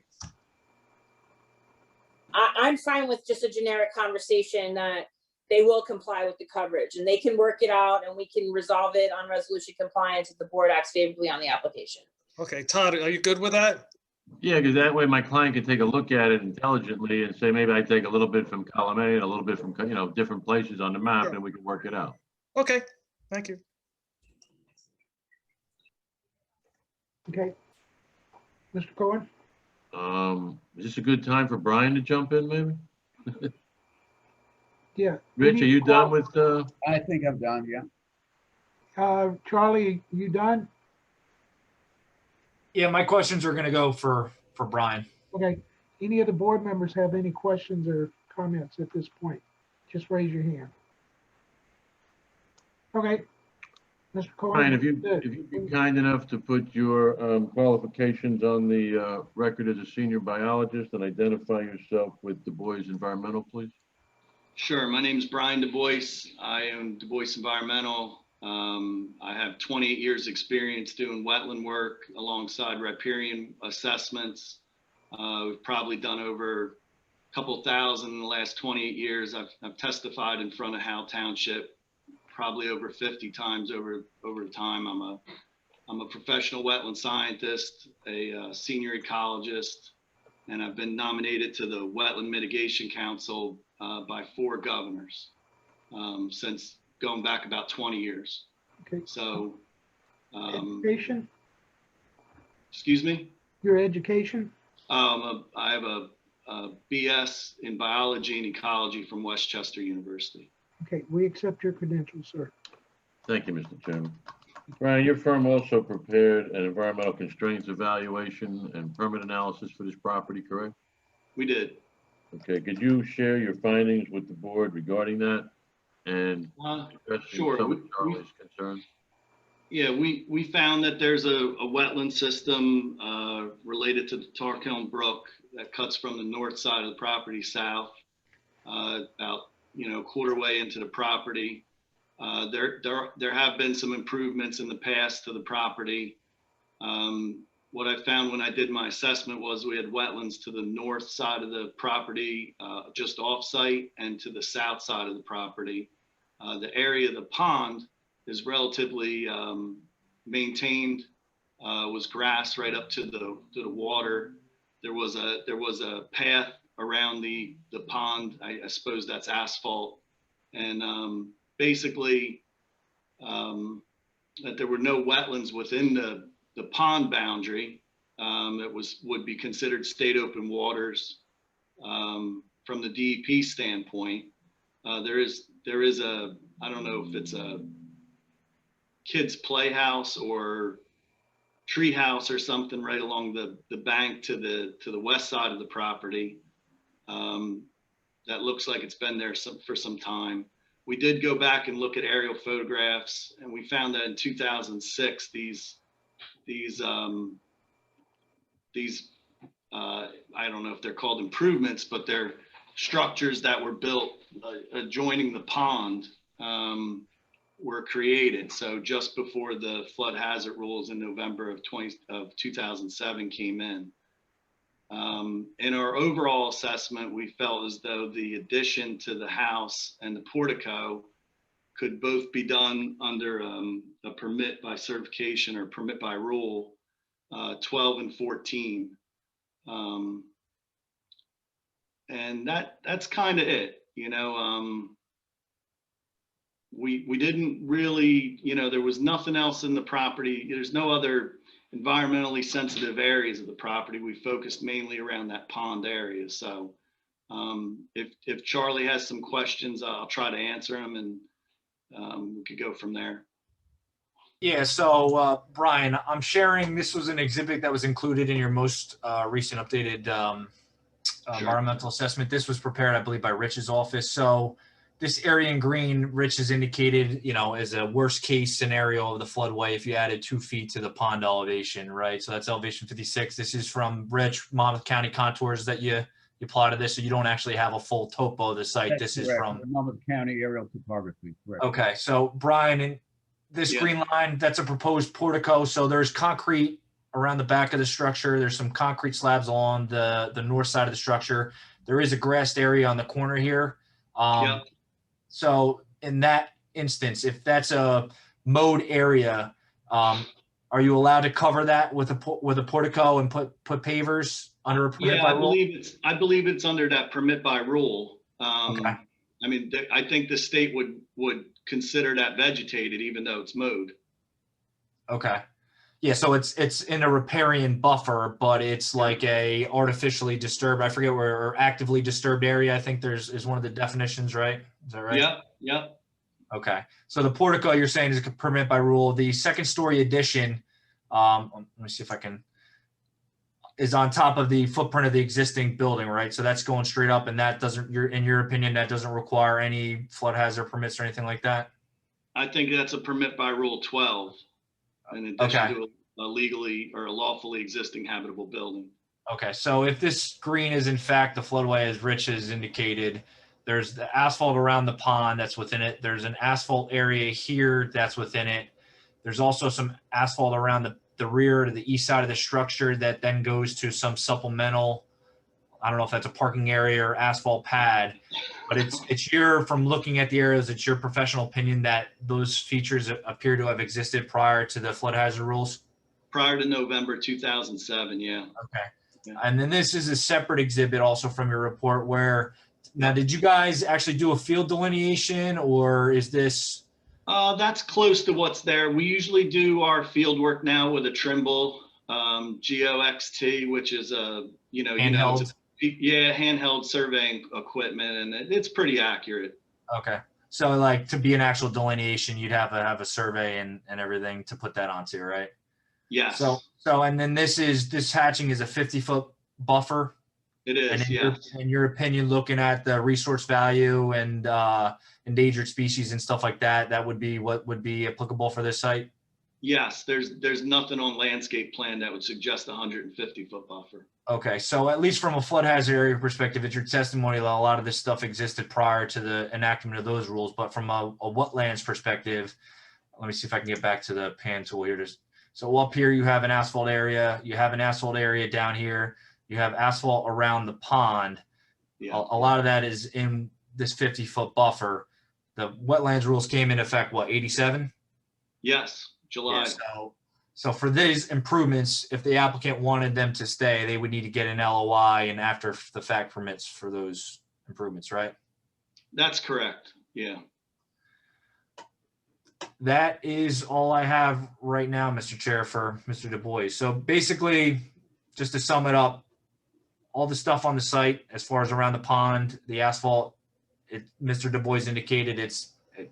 I'm fine with just a generic conversation that they will comply with the coverage and they can work it out and we can resolve it on resolution compliance if the board acts favorably on the application. Okay, Todd, are you good with that? Yeah, because that way my client can take a look at it intelligently and say, maybe I take a little bit from column A and a little bit from, different places on the map, Sure. and we can work it out. Okay, thank you. Okay. Mr. Cohen? Is this a good time for Brian to jump in, maybe? Yeah. Rich, are you done with, I think I'm done, yeah. Charlie, you done? Yeah, my questions are gonna go for Brian. Okay. Any of the board members have any questions or comments at this point? Just raise your hand. Okay. Mr. Cohen? Brian, if you'd be kind enough to put your qualifications on the record as a senior biologist and identify yourself with Du Bois Environmental, please. Sure. My name is Brian Du Bois. I own Du Bois Environmental. I have 28 years experience doing wetland work alongside riparian assessments. We've probably done over a couple thousand in the last 28 years. I've testified in front of Howell Township probably over 50 times over time. I'm a professional wetland scientist, a senior ecologist, and I've been nominated to the Wetland Mitigation Council by 4 governors since going back about 20 years. Okay. So, education? Excuse me? Your education? I have a BS in biology and ecology from Westchester University. Okay, we accept your credentials, sir. Thank you, Mr. Chairman. Brian, your firm also prepared an environmental constraints evaluation and permit analysis for this property, correct? We did. Okay, could you share your findings with the board regarding that and addressing Sure. some of Charlie's concerns? Yeah, we found that there's a wetland system related to the Tarkiln Brook that cuts from the north side of the property south, about quarter way into the property. There have been some improvements in the past to the property. What I found when I did my assessment was we had wetlands to the north side of the property, just off site, and to the south side of the property. The area of the pond is relatively maintained, was grass right up to the water. There was a path around the pond. I suppose that's asphalt, and basically that there were no wetlands within the pond boundary. It would be considered state open waters from the DEP standpoint. There is a, I don't know if it's a kids playhouse or tree house or something right along the bank to the west side of the property. That looks like it's been there for some time. We did go back and look at aerial photographs, and we found that in 2006, these I don't know if they're called improvements, but they're structures that were built adjoining the pond were created. So just before the flood hazard rules in November of 2007 came in. In our overall assessment, we felt as though the addition to the house and the portico could both be done under a permit by certification or permit by rule 12 and 14. And that's kind of it, we didn't really, there was nothing else in the property. There's no other environmentally sensitive areas of the property. We focused mainly around that pond area. So if Charlie has some questions, I'll try to answer them, and we could go from there. Yeah, so Brian, I'm sharing, this was an exhibit that was included in your most recent updated environmental assessment. This was prepared, I believe, by Rich's office. So this area in green, Rich has indicated, you know, is a worst case scenario of the floodway if you added 2 feet to the pond elevation, right? So that's elevation 56. This is from Rich, Monmouth County contours that you plotted this, so you don't actually have a full topo of the site. That's This is correct. from, The Monmouth County aerial topography, correct. okay, so Brian, in this Yeah. green line, that's a proposed portico. So there's concrete around the back of the structure. There's some concrete slabs along the north side of the structure. There is a grassed area on the corner here. Yep. So in that instance, if that's a mowed area, are you allowed to cover that with a portico and put pavers under a permit Yeah, by I rule? believe it's under that permit by rule. Okay. I mean, I think the state would consider that vegetated even though it's mowed. Okay. Yeah, so it's in a riparian buffer, but it's like a artificially disturbed, I forget where, or actively disturbed area. I think is one of the definitions, right? Is that right? Yep, yep. Okay. So the portico you're saying is a permit by rule. The second story addition, let me see if I can, is on top of the footprint of the existing building, right? So that's going straight up, and that doesn't, in your opinion, that doesn't require any flood hazard permits or anything like that? I think that's a permit by rule 12. In addition Okay. to a legally or a lawfully existing habitable building. Okay, so if this green is in fact the floodway, as Rich has indicated, there's the asphalt around the pond that's within it. There's an asphalt area here that's within it. There's also some asphalt around the rear to the east side of the structure that then goes to some supplemental, I don't know if that's a parking area or asphalt pad, but it's your, from looking at the areas, it's your professional opinion that those features appear to have existed prior to the flood hazard rules? Prior to November 2007, yeah. Okay. Yeah. And then this is a separate exhibit also from your report where, now did you guys actually do a field delineation, or is this? That's close to what's there. We usually do our field work now with a Trimble GOXT, which is a, Handheld? yeah, handheld surveying equipment, and it's pretty accurate. Okay. So like to be an actual delineation, you'd have a survey and everything to put that onto, right? Yes. So and then this hatching is a 50-foot buffer. It is, And yes. in your opinion, looking at the resource value and endangered species and stuff like that, that would be what would be applicable for this site? Yes, there's nothing on landscape plan that would suggest a 150-foot buffer. Okay, so at least from a flood hazard area perspective, it's your testimony that a lot of this stuff existed prior to the enactment of those rules. But from a wetlands perspective, let me see if I can get back to the pan tool here. So up here, you have an asphalt area. You have an asphalt area down here. You have asphalt around the pond. Yeah. A lot of that is in this 50-foot buffer. The wetlands rules came into effect, what, 87? Yes, July. Yeah, so for these improvements, if the applicant wanted them to stay, they would need to get an LOI and after the fact permits for those improvements, right? That's correct. Yeah. That is all I have right now, Mr. Chair, for Mr. Du Bois. So basically, just to sum it up, all the stuff on the site as far as around the pond, the asphalt, Mr. Du Bois indicated it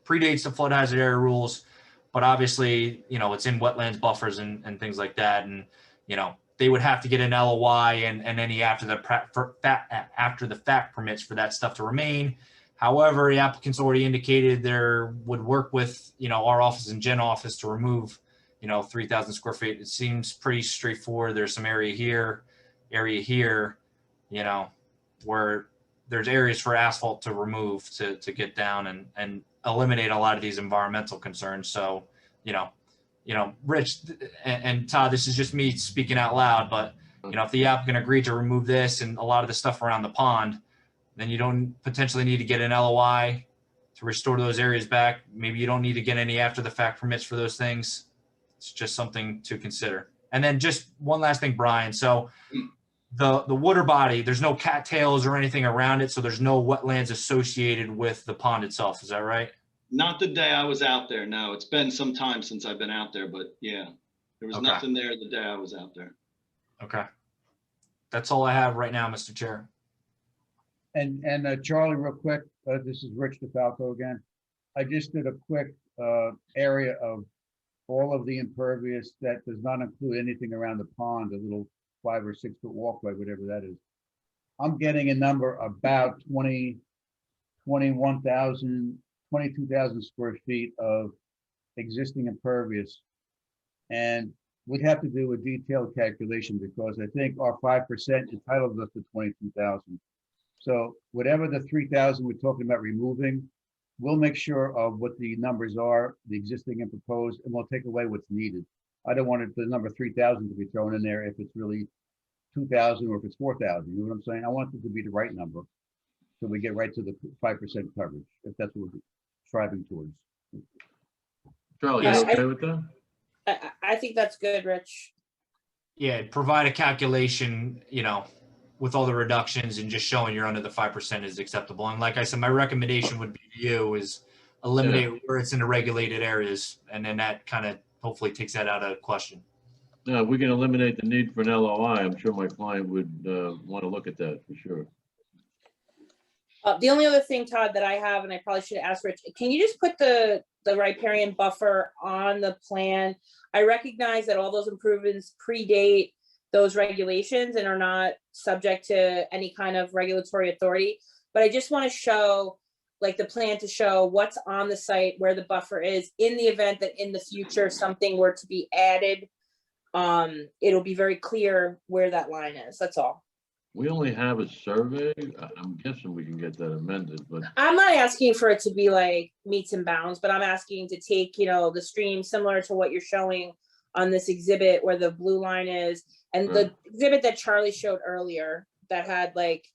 predates the flood hazard area rules, but obviously, it's in wetlands buffers and things like that. And, they would have to get an LOI and any after the fact permits for that stuff to remain. However, the applicant's already indicated there would work with, our office and Gen office to remove, 3,000 square feet. It seems pretty straightforward. There's some area here, where there's areas for asphalt to remove to get down and eliminate a lot of these environmental concerns. So, Rich and Todd, this is just me speaking out loud, but, if the applicant agreed to remove this and a lot of the stuff around the pond, then you don't potentially need to get an LOI to restore those areas back. Maybe you don't need to get any after the fact permits for those things. It's just something to consider. And then just one last thing, Brian. So the water body, there's no cattails or anything around it. So there's no wetlands associated with the pond itself. Is that right? Not the day I was out there. No, it's been some time since I've been out there, but yeah, there was nothing there the day I was out there. Okay. That's all I have right now, Mr. Chair. And Charlie, real quick, this is Rich DeFalco again. I just did a quick area of all of the impervious that does not include anything around the pond, a little 5 or 6 foot walkway, whatever that is. I'm getting a number about 20 22,000 square feet of existing impervious. And we'd have to do a detailed calculation because I think our 5% entitles us to 22,000. So whatever the 3,000 we're talking about removing, we'll make sure of what the numbers are, the existing and proposed, and we'll take away what's needed. I don't want the number 3,000 to be thrown in there if it's really 2,000 or if it's 4,000. You know what I'm saying? I want it to be the right number. So we get right to the 5% coverage, if that's what we're striving towards. Charlie, Yeah, you okay with that? I think that's good, Rich. Yeah, provide a calculation, with all the reductions and just showing you're under the 5% is acceptable. And like I said, my recommendation would be to you is eliminate where it's in the regulated areas. And then that kind of hopefully takes that out of question. No, we can eliminate the need for an LOI. I'm sure my client would want to look at that for sure. The only other thing, Todd, that I have, and I probably should ask Rich, can you just put the riparian buffer on the plan? I recognize that all those improvements predate those regulations and are not subject to any kind of regulatory authority, but I just want to show, like, the plan to show what's on the site, where the buffer is, in the event that in the future something were to be added. It'll be very clear where that line is. That's all. We only have a survey. I'm guessing we can get that amended, but I'm not asking for it to be like meets and bounds, but I'm asking to take, the stream similar to what you're showing on this exhibit where the blue line is, and the exhibit that Charlie showed earlier that had like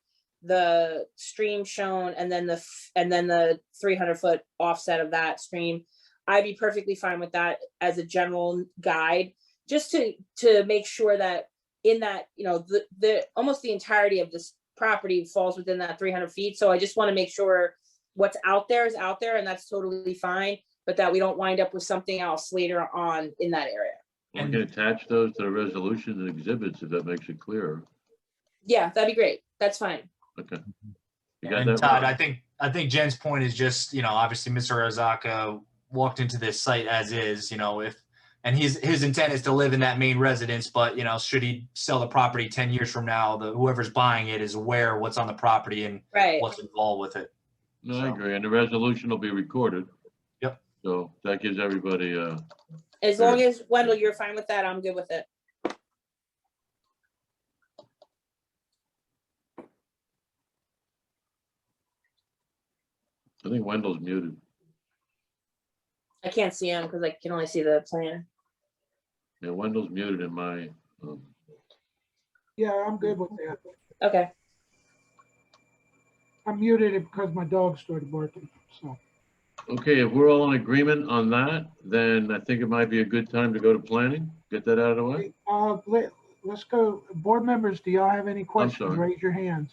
the stream shown and then the 300-foot offset of that stream. I'd be perfectly fine with that as a general guide, just to make sure that in that, the almost the entirety of this property falls within that 300 feet. So I just want to make sure what's out there is out there, and that's totally fine, but that we don't wind up with something else later on in that area. we can attach those to the resolutions and exhibits if that makes it clearer. Yeah, that'd be great. That's fine. Okay. You got And that, Todd, Rob? I think Jen's point is just, obviously Mr. Arzaka walked into this site as is, and his intent is to live in that main residence, but should he sell the property 10 years from now, whoever's buying it is aware what's on the property and what's involved with it. No, I agree. And the resolution will be recorded. Yep. So that gives everybody As long as, Wendell, you're fine with that, I'm good with it. I think Wendell's muted. I can't see him because I can only see the plan. Yeah, Wendell's muted in my. Yeah, I'm good with that. Okay. I muted it because my dog started barking, so. Okay, if we're all in agreement on that, then I think it might be a good time to go to planning. Get that out of the way. Let's go. Board members, do y'all have any questions? sorry. Raise your hands.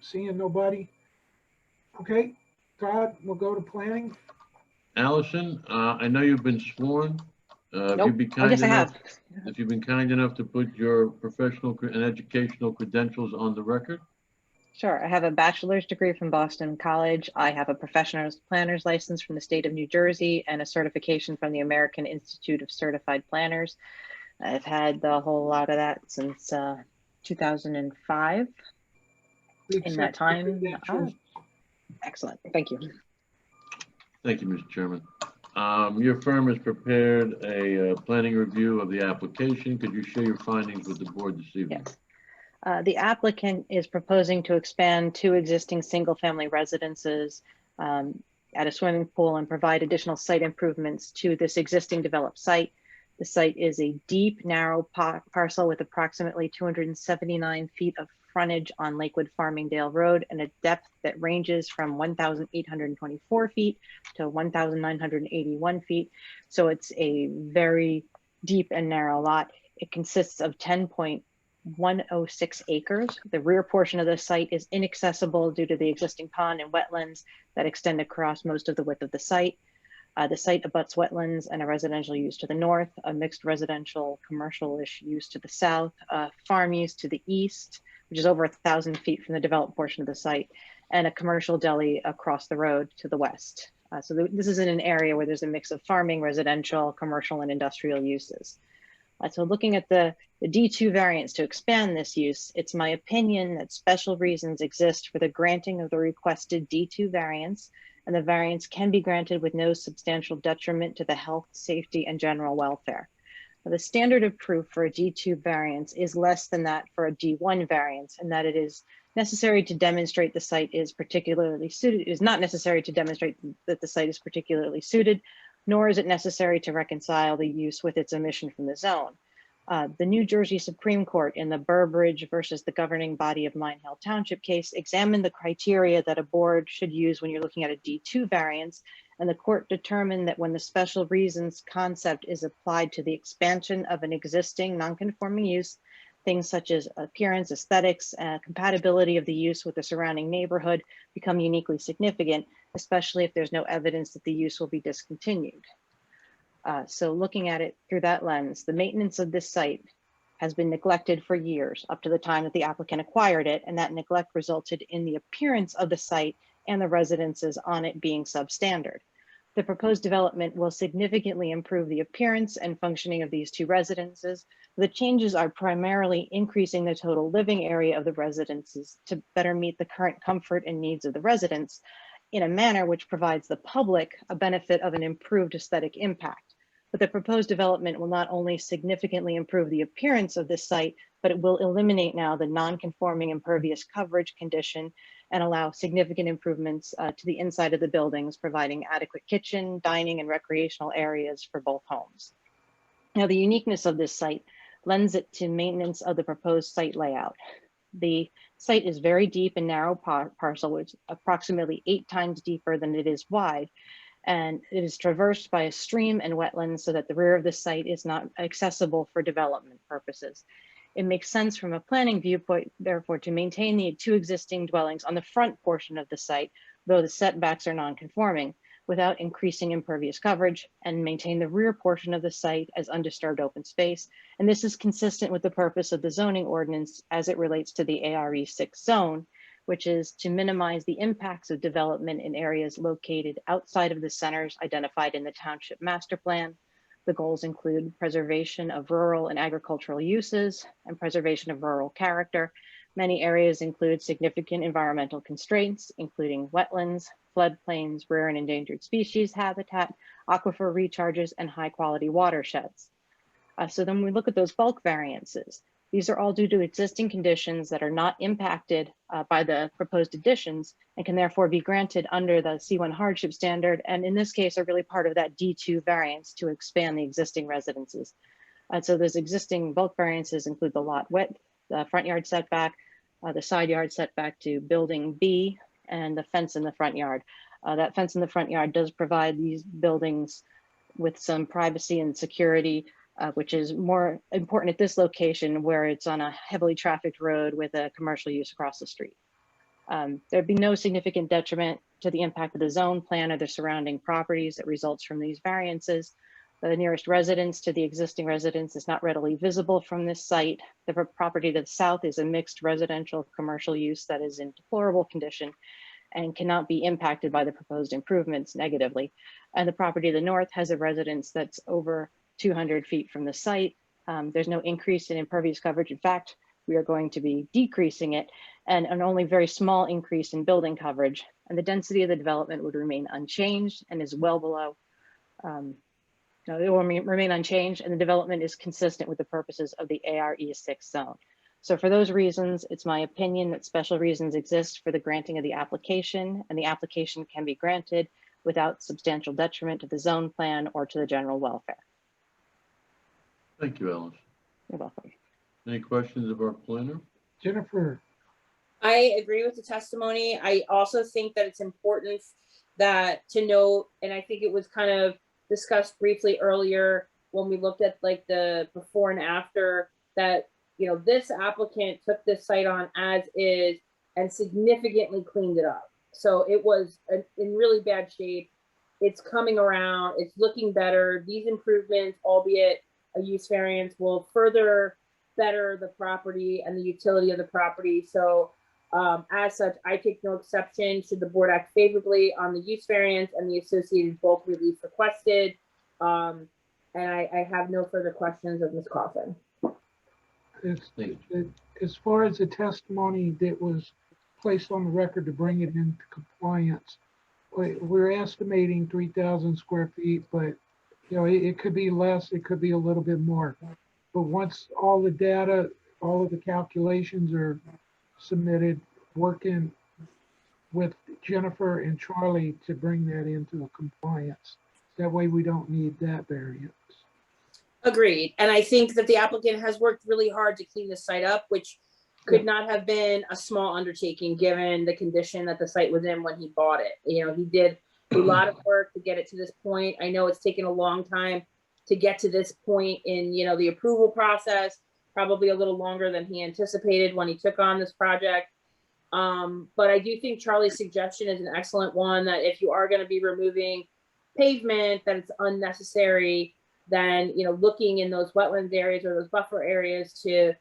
Seeing nobody? Okay, Todd, we'll go to planning. Allison, I know you've been sworn. If Nope, you'd be I kind guess I enough, have. if you've been kind enough to put your professional and educational credentials on the record. Sure. I have a bachelor's degree from Boston College. I have a professional planner's license from the state of New Jersey and a certification from the American Institute of Certified Planners. I've had the whole lot of that since 2005. In that time. Excellent. Thank you. Thank you, Mr. Chairman. Your firm has prepared a planning review of the application. Could you share your findings with the board this evening? Yes. The applicant is proposing to expand 2 existing single-family residences at a swimming pool and provide additional site improvements to this existing developed site. The site is a deep, narrow parcel with approximately 279 feet of frontage on Lakewood Farmingdale Road and a depth that ranges from 1,824 feet to 1,981 feet. So it's a very deep and narrow lot. It consists of 10.106 acres. The rear portion of the site is inaccessible due to the existing pond and wetlands that extend across most of the width of the site. The site abuts wetlands and a residential use to the north, a mixed residential commercial-ish use to the south, farm use to the east, which is over 1,000 feet from the developed portion of the site, and a commercial deli across the road to the west. So this is in an area where there's a mix of farming, residential, commercial, and industrial uses. So looking at the D2 variance to expand this use, it's my opinion that special reasons exist for the granting of the requested D2 variance, and the variance can be granted with no substantial detriment to the health, safety, and general welfare. Now, the standard of proof for a D2 variance is less than that for a D1 variance, in that it is necessary to demonstrate the site is particularly suited. It is not necessary to demonstrate that the site is particularly suited, nor is it necessary to reconcile the use with its omission from the zone. The New Jersey Supreme Court in the Burbridge versus the governing body of Howell Township case examined the criteria that a board should use when you're looking at a D2 variance, and the court determined that when the special reasons concept is applied to the expansion of an existing non-conforming use, things such as appearance, aesthetics, compatibility of the use with the surrounding neighborhood become uniquely significant, especially if there's no evidence that the use will be discontinued. So looking at it through that lens, the maintenance of this site has been neglected for years up to the time that the applicant acquired it, and that neglect resulted in the appearance of the site and the residences on it being substandard. The proposed development will significantly improve the appearance and functioning of these two residences. The changes are primarily increasing the total living area of the residences to better meet the current comfort and needs of the residents in a manner which provides the public a benefit of an improved aesthetic impact. But the proposed development will not only significantly improve the appearance of this site, but it will eliminate now the non-conforming impervious coverage condition and allow significant improvements to the inside of the buildings, providing adequate kitchen, dining, and recreational areas for both homes. Now, the uniqueness of this site lends it to maintenance of the proposed site layout. The site is very deep and narrow parcel, which is approximately 8 times deeper than it is wide, and it is traversed by a stream and wetlands so that the rear of the site is not accessible for development purposes. It makes sense from a planning viewpoint, therefore, to maintain the 2 existing dwellings on the front portion of the site, though the setbacks are non-conforming, without increasing impervious coverage, and maintain the rear portion of the site as undisturbed open space. And this is consistent with the purpose of the zoning ordinance as it relates to the ARE6 zone, which is to minimize the impacts of development in areas located outside of the centers identified in the township master plan. The goals include preservation of rural and agricultural uses and preservation of rural character. Many areas include significant environmental constraints, including wetlands, floodplains, rare and endangered species habitat, aquifer recharges, and high quality watersheds. So then we look at those bulk variances. These are all due to existing conditions that are not impacted by the proposed additions and can therefore be granted under the C1 hardship standard, and in this case are really part of that D2 variance to expand the existing residences. So those existing bulk variances include the lot width, the front yard setback, the side yard setback to building B, and the fence in the front yard. That fence in the front yard does provide these buildings with some privacy and security, which is more important at this location where it's on a heavily trafficked road with a commercial use across the street. There'd be no significant detriment to the impact of the zone plan or the surrounding properties that results from these variances. The nearest residence to the existing residence is not readily visible from this site. The property to the south is a mixed residential commercial use that is in deplorable condition and cannot be impacted by the proposed improvements negatively. And the property to the north has a residence that's over 200 feet from the site. There's no increase in impervious coverage. In fact, we are going to be decreasing it, and an only very small increase in building coverage. And the density of the development would remain unchanged and is well below, no, it will remain unchanged, and the development is consistent with the purposes of the ARE6 zone. So for those reasons, it's my opinion that special reasons exist for the granting of the application, and the application can be granted without substantial detriment to the zone plan or to the general welfare. Thank you, Alice. You're welcome. Any questions of our planner? Jennifer, I agree with the testimony. I also think that it's important that to note, and I think it was kind of discussed briefly earlier when we looked at like the before and after, that, you know, this applicant took this site on as is and significantly cleaned it up. So it was in really bad shape. It's coming around, it's looking better. These improvements, albeit a use variance, will further better the property and the utility of the property. So as such, I take no exception should the board act favorably on the use variance and the associated bulk relief requested. And I have no further questions of Ms. Coffin. As far as the testimony that was placed on the record to bring it into compliance, we're estimating 3,000 square feet, but it could be less, it could be a little bit more. But once all the data, all of the calculations are submitted, working with Jennifer and Charlie to bring that into compliance. That way we don't need that variance. Agreed. And I think that the applicant has worked really hard to clean the site up, which could not have been a small undertaking given the condition that the site was in when he bought it. He did a lot of work to get it to this point. I know it's taken a long time to get to this point in, the approval process, probably a little longer than he anticipated when he took on this project. But I do think Charlie's suggestion is an excellent one, that if you are going to be removing pavement that it's unnecessary, then looking in those wetlands areas or those buffer areas to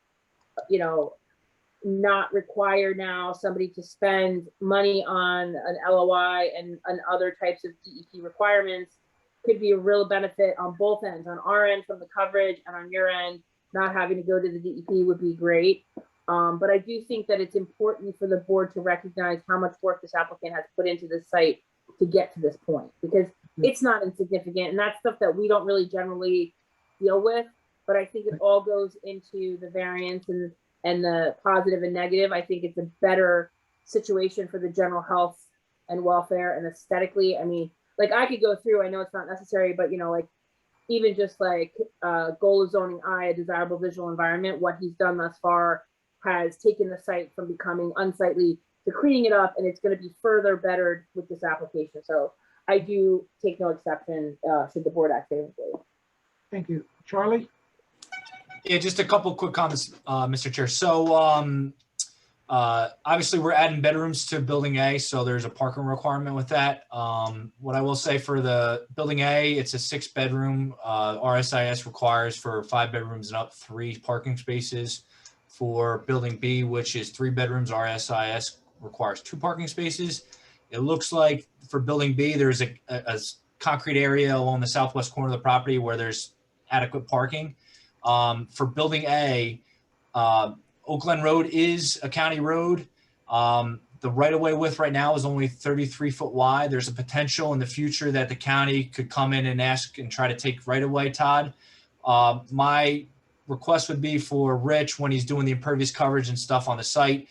not require now somebody to spend money on an LOI and other types of DEP requirements could be a real benefit on both ends. On our end from the coverage, and on your end not having to go to the DEP would be great. But I do think that it's important for the board to recognize how much work this applicant has put into this site to get to this point, because it's not insignificant, and that's stuff that we don't really generally deal with. But I think it all goes into the variance and the positive and negative. I think it's a better situation for the general health and welfare and aesthetically. I mean, I could go through, I know it's not necessary, but even just goal of zoning I, a desirable visual environment, what he's done thus far has taken the site from becoming unsightly to cleaning it up, and it's going to be further bettered with this application. So I do take no exception should the board act favorably. Thank you. Charlie? Yeah, just a couple quick comments, Mr. Chair. So obviously we're adding bedrooms to building A, so there's a parking requirement with that. What I will say for the building A, it's a 6-bedroom. RSIS requires for 5 bedrooms and up 3 parking spaces. For building B, which is 3 bedrooms, RSIS requires 2 parking spaces. It looks like for building B, there's a concrete area along the southwest corner of the property where there's adequate parking. For building A, Oakland Road is a county road. The right-of-way width right now is only 33 foot wide. There's a potential in the future that the county could come in and ask and try to take right-of-way, Todd. My request would be for Rich, when he's doing the impervious coverage and stuff on the site,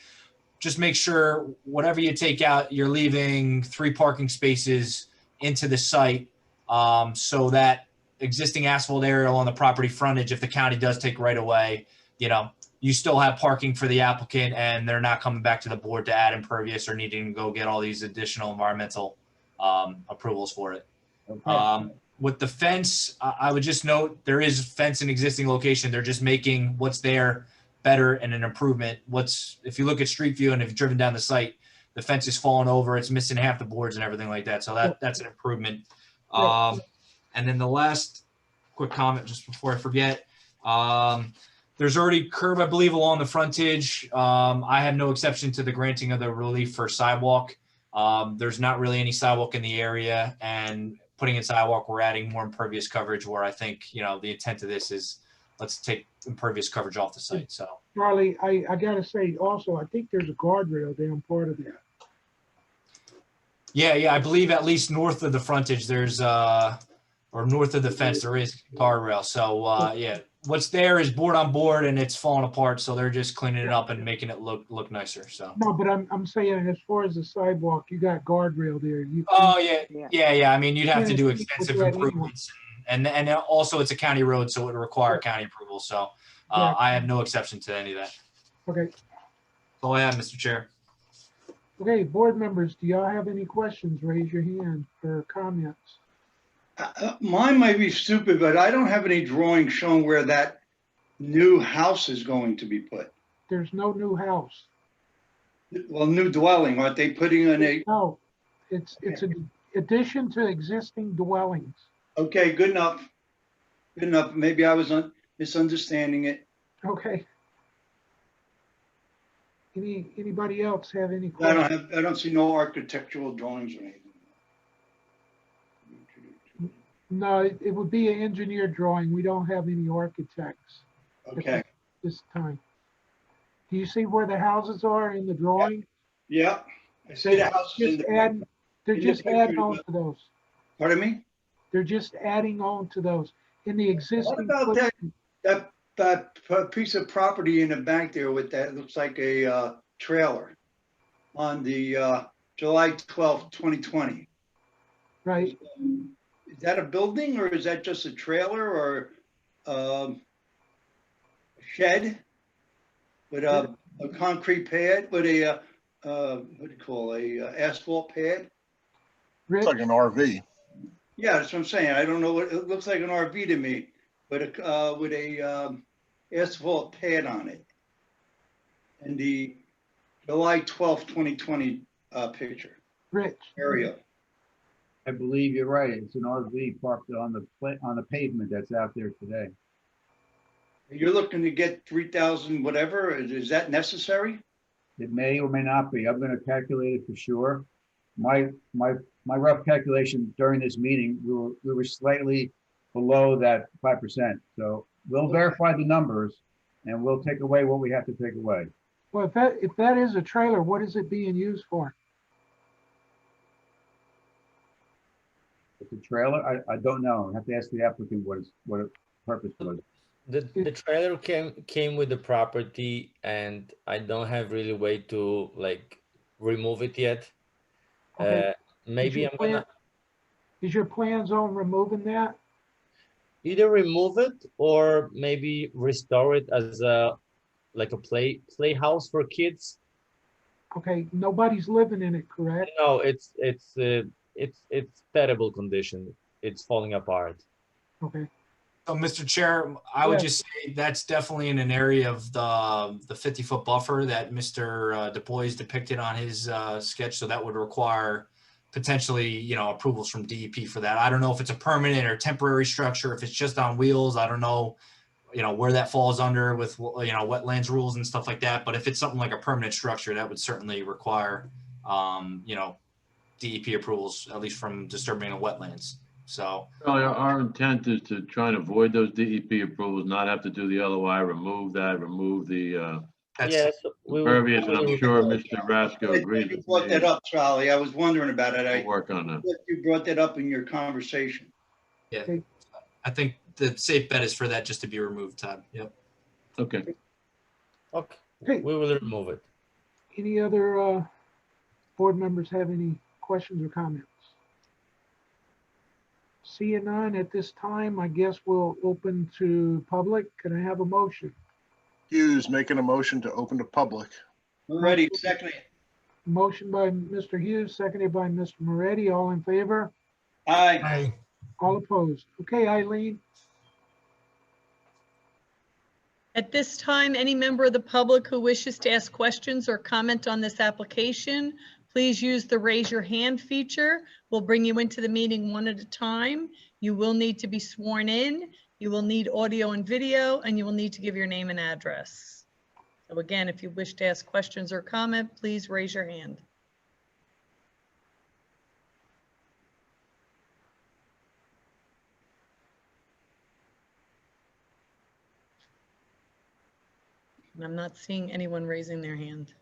just make sure whatever you take out, you're leaving 3 parking spaces into the site, so that existing asphalt area on the property frontage, if the county does take right away, you still have parking for the applicant, and they're not coming back to the board to add impervious or needing to go get all these additional environmental approvals for it. Okay. With the fence, I would just note there is fence in existing location. They're just making what's there better and an improvement. If you look at Street View and if you've driven down the site, the fence is falling over. It's missing half the boards and everything like that. So that's an improvement. And then the last quick comment, just before I forget, there's already curb, I believe, along the frontage. I have no exception to the granting of the relief for sidewalk. There's not really any sidewalk in the area, and putting in sidewalk, we're adding more impervious coverage, where I think, the intent of this is let's take impervious coverage off the site. So Charlie, I gotta say also, I think there's a guardrail down part of that. yeah, I believe at least north of the frontage, there's or north of the fence, there is guardrail. So yeah, what's there is board on board and it's falling apart. So they're just cleaning it up and making it look nicer. So No, but I'm saying as far as the sidewalk, you got guardrail there. Oh yeah. I mean, you'd have to do extensive Yeah, anyway. improvements, and also it's a county road, so it would require county approval. So I have no exception to any of that. Okay. That's all I have, Mr. Chair. Okay, board members, do y'all have any questions? Raise your hand for comments. Mine might be stupid, but I don't have any drawings showing where that new house is going to be put. There's no new house. Well, new dwelling, aren't they putting in a? No, it's an addition to existing dwellings. Okay, good enough. Good enough. Maybe I was misunderstanding it. Okay. Anybody else have any questions? I don't see no architectural drawings or anything. No, it would be an engineer drawing. We don't have any architects Okay, this time. Do you see where the houses are in the drawing? yeah. I see the houses in Just the, adding, they're in the just adding picture, on but- to those. pardon me? They're just adding on to those. In the What existing about that, footprint, that piece of property in the back there with that, looks like a trailer on the July 12th, 2020? right? Is that a building or is that just a trailer or a shed with a concrete pad, with a, what do you call, asphalt pad? Rich, It's like an RV. Yeah, that's what I'm saying. I don't know what, it looks like an RV to me, but with a asphalt pad on it. And the July 12th, 2020 picture, Rich, area. I believe you're right. It's an RV parked on the pavement that's out there today. You're looking to get 3,000 whatever, is that necessary? It may or may not be. I'm gonna calculate it for sure. My rough calculation during this meeting, we were slightly below that 5%. So we'll verify the numbers and we'll take away what we have to take away. well, if that is a trailer, what is it being used for? It's a trailer. I don't know. I have to ask the applicant what its purpose was. The trailer came with the property, and I don't have really way to like remove it yet. Okay. Maybe I'm gonna Is your plans on removing that? either remove it or maybe restore it as a like a playhouse for kids. Okay, nobody's living in it, correct? No, it's terrible condition. It's falling apart. Okay, So, Mr. Chair, I would Yeah. just say that's definitely in an area of the 50-foot buffer that Mr. DuBois depicted on his sketch. So that would require potentially, approvals from DEP for that. I don't know if it's a permanent or temporary structure, if it's just on wheels. I don't know, where that falls under with, wetlands rules and stuff like that. But if it's something like a permanent structure, that would certainly require, DEP approvals, at least from disturbing the wetlands. So, Charlie, our intent is to try and avoid those DEP approvals, not have to do the LOI, remove the Yes, impervious, and I'm sure Mr. Rasco agrees You with brought that me. up, Charlie. I was wondering about it. We'll work on that. You brought that up in your conversation. yeah, I think the safe bet is for that just to be removed, Todd. Yep. Okay. Okay, okay. we will remove it. Any other board members have any questions or comments? Seeing none at this time, I guess we'll open to public. Can I have a motion? Hughes making a motion to open to public. Ready, second. Motion by Mr. Hughes, seconded by Mr. Moretti. All in favor? Aye. Aye. All opposed? Okay, Eileen? At this time, any member of the public who wishes to ask questions or comment on this application, please use the raise your hand feature. We'll bring you into the meeting one at a time. You will need to be sworn in. You will need audio and video, and you will need to give your name and address. So again, if you wish to ask questions or comment, please raise your hand. And I'm not seeing anyone raising their hand.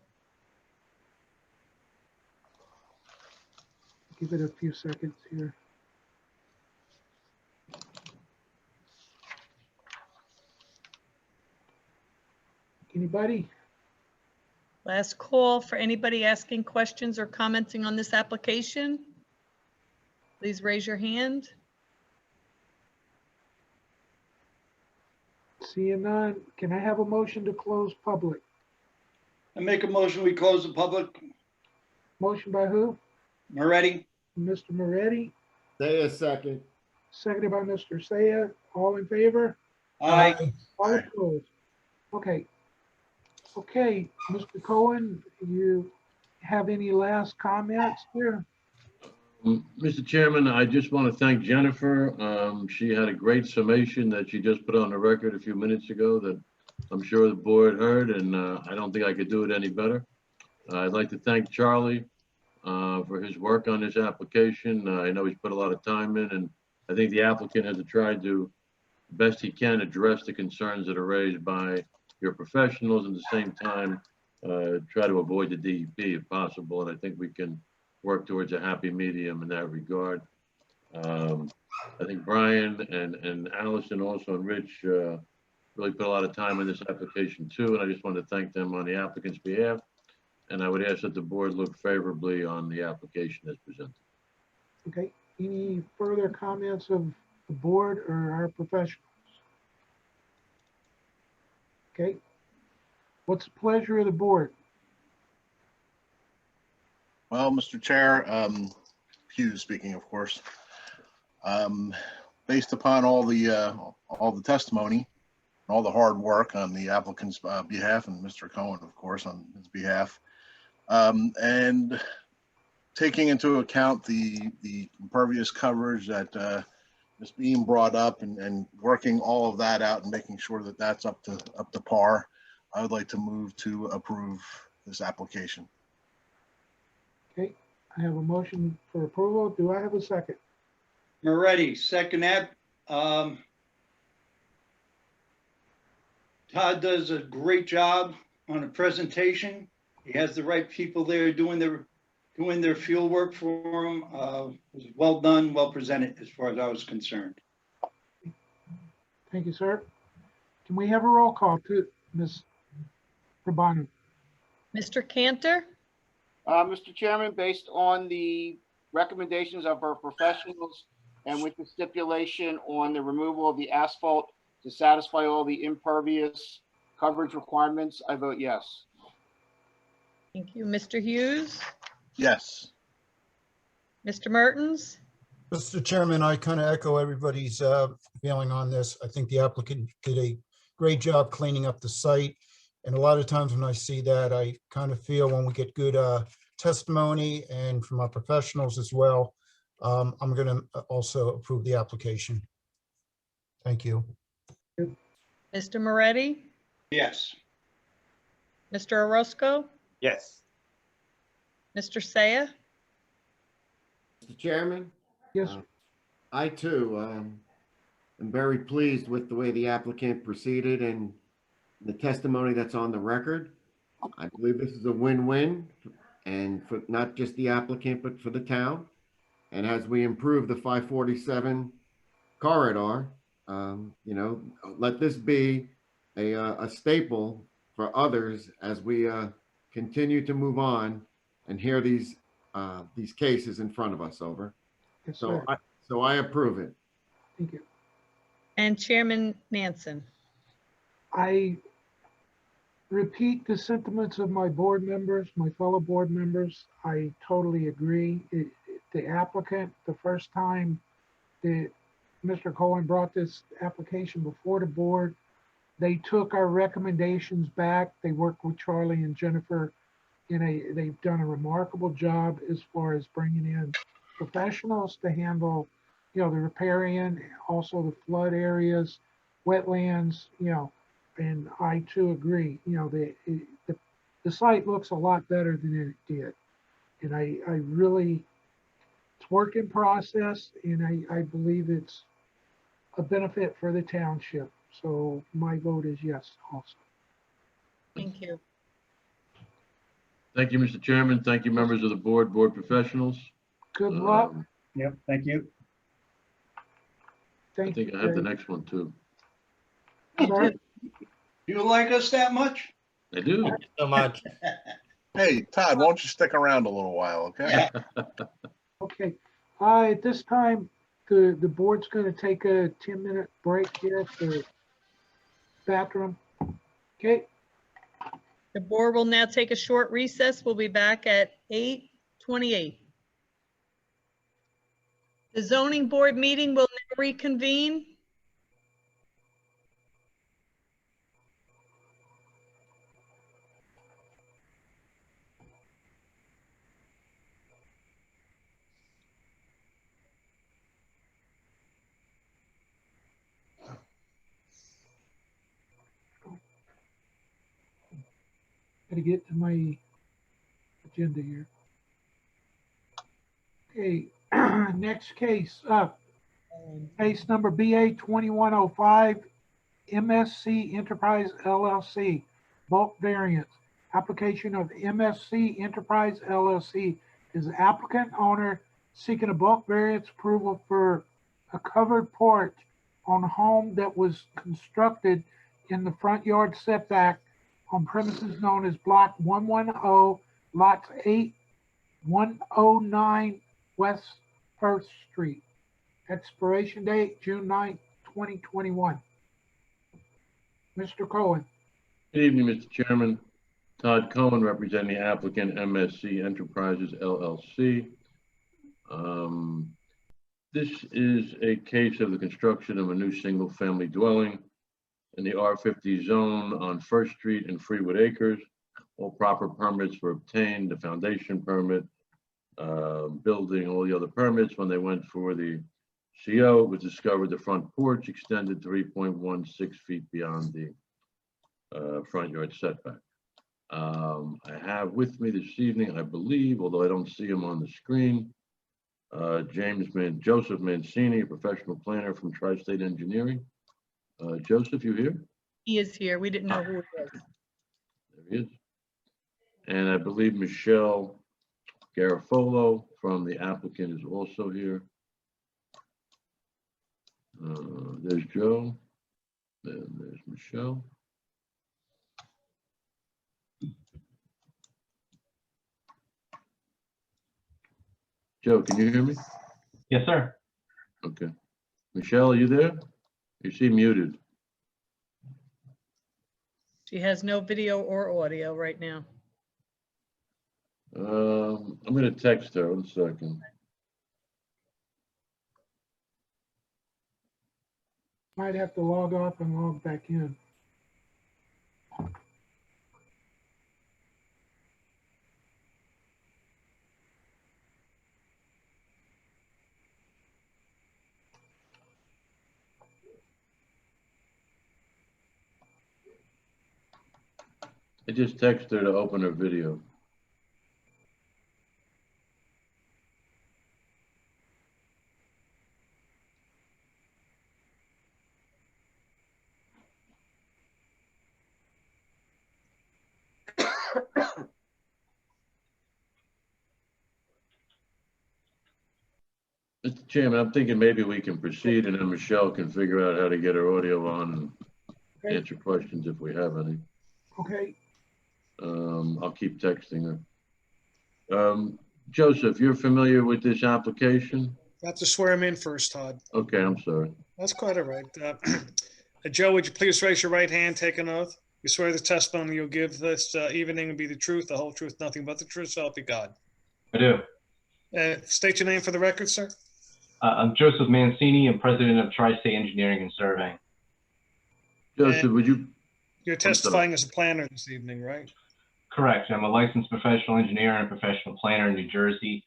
Give it a few seconds here. Anybody? Last call for anybody asking questions or commenting on this application. Please raise your hand. Seeing none, can I have a motion to close public? I make a motion, we close the public. Motion by who? Moretti? Mr. Moretti, Say a second. seconded by Mr. Saya. All in favor? Aye. All opposed? Okay. Okay, Mr. Cohen, you have any last comments here? Mr. Chairman, I just want to thank Jennifer. She had a great summation that she just put on the record a few minutes ago that I'm sure the board heard, and I don't think I could do it any better. I'd like to thank Charlie for his work on this application. I know he's put a lot of time in, and I think the applicant has tried to, best he can, address the concerns that are raised by your professionals, and at the same time, try to avoid the DEP if possible. And I think we can work towards a happy medium in that regard. I think Brian and Allison also, and Rich, really put a lot of time in this application too, and I just want to thank them on the applicant's behalf. And I would ask that the board look favorably on the application as presented. Okay, any further comments of the board or our professionals? Okay, what's the pleasure of the board? Well, Mr. Chair, Hughes speaking, of course. Based upon all the testimony, all the hard work on the applicant's behalf, and Mr. Cohen, of course, on his behalf, and taking into account the impervious coverage that is being brought up, and working all of that out and making sure that that's up to par, I would like to move to approve this application. Okay, I have a motion for approval. Do I have a second? Moretti, second that. Todd does a great job on the presentation. He has the right people there doing their field work for him. It was well done, well presented as far as I was concerned. Thank you, sir. Can we have a roll call to Ms. Urbano? Mr. Cantor, Mr. Chairman, based on the recommendations of our professionals and with the stipulation on the removal of the asphalt to satisfy all the impervious coverage requirements, I vote yes. thank you. Mr. Hughes, Yes. Mr. Mertens, Mr. Chairman, I kind of echo everybody's feeling on this. I think the applicant did a great job cleaning up the site. And a lot of times when I see that, I kind of feel when we get good testimony and from our professionals as well, I'm going to also approve the application. Thank you. Mr. Moretti, Yes. Mr. Orozco, Yes. Mr. Saya, Mr. Chairman? Yes. I too am very pleased with the way the applicant proceeded and the testimony that's on the record. I believe this is a win-win, and for not just the applicant, but for the town. And as we improve the 547 corridor, let this be a staple for others as we continue to move on and hear these cases in front of us. Over. Yes, So sir. I approve it. Thank you. and Chairman Nansen. I repeat the sentiments of my board members, my fellow board members. I totally agree. The applicant, the first time that Mr. Cohen brought this application before the board, they took our recommendations back. They worked with Charlie and Jennifer, and they've done a remarkable job as far as bringing in professionals to handle, the riparian, also the flood areas, wetlands, and I too agree, the site looks a lot better than it did. And I really, it's work in process, and I believe it's a benefit for the township. So my vote is yes also. Thank you. Thank you, Mr. Chairman. Thank you, members of the board professionals. Good luck. Yep, thank you. I think I have the next one too. Sir? You like us that much? I do. Thank you so much. Hey, Todd, why don't you stick around a little while, okay? Okay. At this time, the board's going to take a 10-minute break here for bathroom. Okay. The board will now take a short recess. We'll be back at 8:28. The zoning board meeting will now reconvene. Gotta get to my agenda here. Okay, next case up, Case number BA 2105, MSC Enterprise LLC, bulk variance. Application of MSC Enterprise LLC is applicant owner seeking a bulk variance approval for a covered porch on a home that was constructed in the front yard setback on premises known as Block 110, Lots 8, 109 West First Street. Expiration date, June 9th, 2021. Mr. Cohen. Good evening, Mr. Chairman. Todd Cohen, representing the applicant MSC Enterprises LLC. This is a case of the construction of a new single-family dwelling in the R50 zone on First Street in Freewood Acres. All proper permits were obtained, the foundation permit, building, all the other permits. When they went for the CO, it was discovered the front porch extended 3.16 feet beyond the front yard setback. I have with me this evening, I believe, although I don't see him on the screen, Joseph Mancini, a professional planner from Tri-State Engineering. Joseph, you here? He is here. We didn't know who it was. There he is. And I believe Michelle Garofolo from the applicant is also here. There's Joe, and there's Michelle. Joe, can you hear me? Yes, sir. Okay. Michelle, are you there? You seem muted. She has no video or audio right now. I'm going to text her. 1 second. Might have to log off and log back in. I just texted her to open her video. Mr. Chairman, I'm thinking maybe we can proceed and then Michelle can figure out how to get her audio on and answer questions if we have any. Okay. I'll keep texting her. Joseph, you're familiar with this application? I have to swear him in first, Todd. Okay, I'm sorry. That's quite all right. Joe, would you please raise your right hand, take an oath? You swear the testimony you'll give this evening will be the truth, the whole truth, nothing but the truth, so help you God. I do. State your name for the record, sir. I'm Joseph Mancini. I'm president of Tri-State Engineering and Surveying. Joseph, would you? You're testifying as a planner this evening, right? Correct. I'm a licensed professional engineer and a professional planner in New Jersey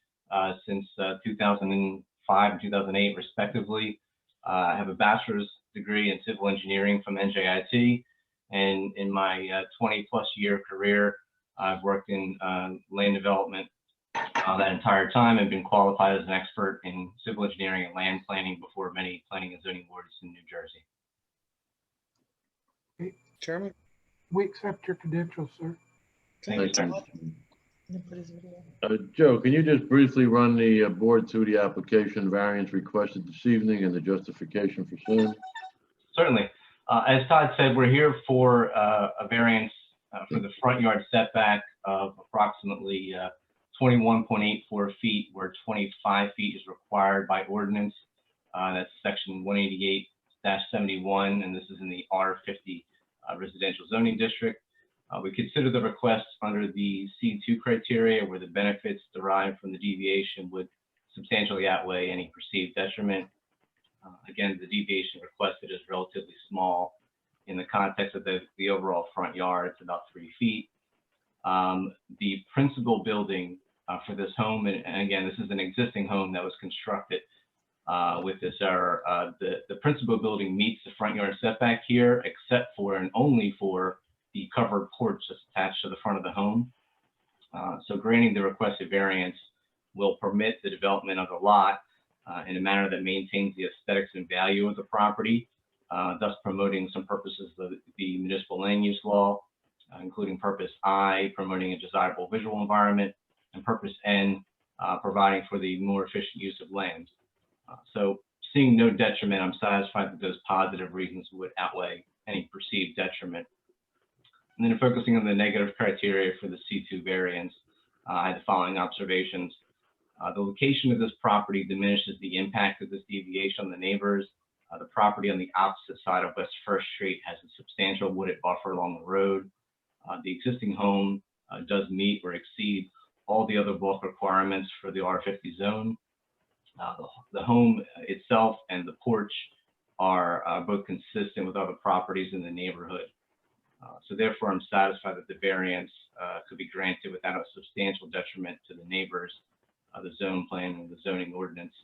since 2005 and 2008, respectively. I have a bachelor's degree in civil engineering from NJIT. And in my 20-plus year career, I've worked in land development that entire time and been qualified as an expert in civil engineering and land planning before many planning and zoning boards in New Jersey. Okay. Chairman? We accept your credentials, sir. Thank you. Joe, can you just briefly run the board through the application variance requested this evening and the justification for suing? Certainly. As Todd said, we're here for a variance for the front yard setback of approximately 21.84 feet, where 25 feet is required by ordinance. That's section 188-71, and this is in the R50 residential zoning district. We consider the request under the C2 criteria, where the benefits derived from the deviation would substantially outweigh any perceived detriment. Again, the deviation requested is relatively small in the context of the overall front yard. It's about 3 feet. The principal building for this home, and again, this is an existing home that was constructed with this error. The principal building meets the front yard setback here, except for and only for the covered porch that's attached to the front of the home. So granting the requested variance will permit the development of the lot in a manner that maintains the aesthetics and value of the property, thus promoting some purposes of the municipal land use law, including purpose I, promoting a desirable visual environment, and purpose N, providing for the more efficient use of land. So seeing no detriment, I'm satisfied that those positive reasons would outweigh any perceived detriment. And then focusing on the negative criteria for the C2 variance, I had the following observations. The location of this property diminishes the impact of this deviation on the neighbors. The property on the opposite side of West First Street has a substantial wooded buffer along the road. The existing home does meet or exceed all the other bulk requirements for the R50 zone. The home itself and the porch are both consistent with other properties in the neighborhood. So therefore, I'm satisfied that the variance could be granted without a substantial detriment to the neighbors, the zone plan and the zoning ordinance.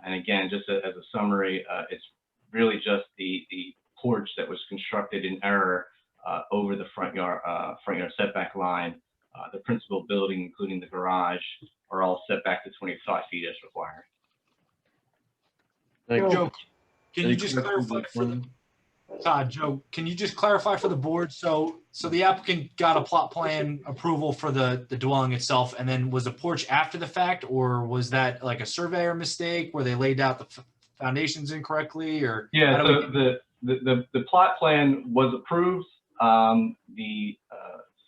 And again, just as a summary, it's really just the porch that was constructed in error over the front yard setback line. The principal building, including the garage, are all set back to 25 feet as required. Joe, can you just clarify for the Joe, can you just clarify for the board? So the applicant got a plot plan approval for the dwelling itself, and then was the porch after the fact, or was that like a surveyor mistake where they laid out the foundations incorrectly, or? Yeah, so the plot plan was approved. The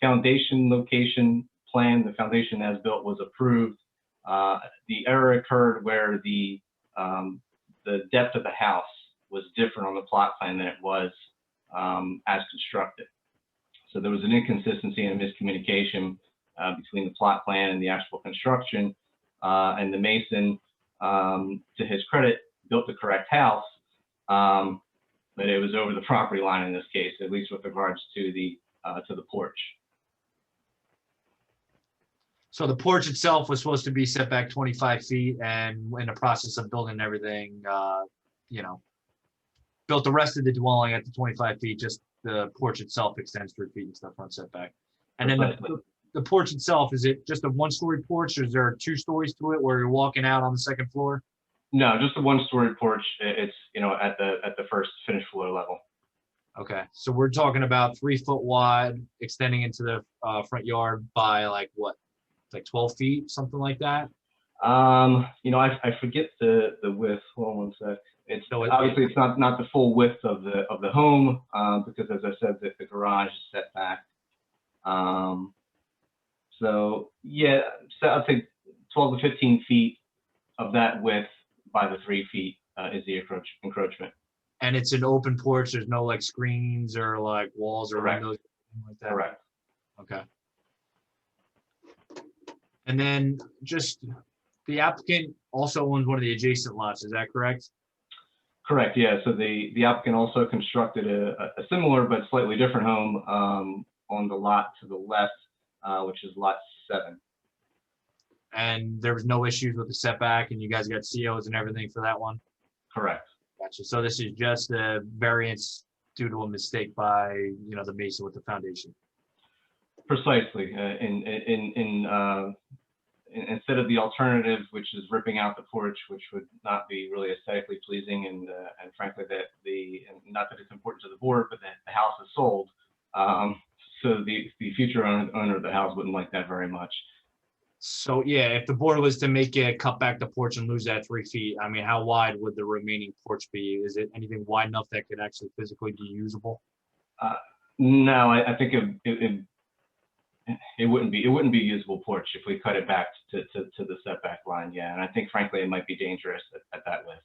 foundation location plan, the foundation as built, was approved. The error occurred where the depth of the house was different on the plot plan than it was as constructed. So there was an inconsistency and a miscommunication between the plot plan and the actual construction. And the mason, to his credit, built the correct house, but it was over the property line in this case, at least with regards to the porch. So the porch itself was supposed to be set back 25 feet, and in the process of building everything, built the rest of the dwelling at the 25 feet, just the porch itself extends 3 feet and stuff on setback. And then the porch itself, is it just a one-story porch, or is there 2 stories to it where you're walking out on the second floor? No, just a one-story porch. It's, at the first finished floor level. Okay, so we're talking about 3 foot wide, extending into the front yard by like what, like 12 feet, something like that? I forget the width. Hold on one sec. It's obviously it's not the full width of the home, because as I said, the garage is set back. So yeah, so I'd say 12 to 15 feet of that width by the 3 feet is the encroachment. And it's an open porch. There's no like screens or like walls or Correct. windows like that. Correct. Okay. And then just the applicant also owns one of the adjacent lots. Is that correct? Correct. Yeah. So the applicant also constructed a similar but slightly different home on the lot to the left, which is lot 7. And there was no issues with the setback, and you guys got COs and everything for that one? Correct. Gotcha. So this is just a variance due to a mistake by, the mason with the foundation. Precisely. Instead of the alternative, which is ripping out the porch, which would not be really aesthetically pleasing, and frankly, not that it's important to the board, but that the house is sold. So the future owner of the house wouldn't like that very much. So yeah, if the board was to make it cut back the porch and lose that 3 feet, I mean, how wide would the remaining porch be? Is it anything wide enough that could actually physically be usable? No, I think it wouldn't be a usable porch if we cut it back to the setback line. Yeah, and I think frankly it might be dangerous at that width.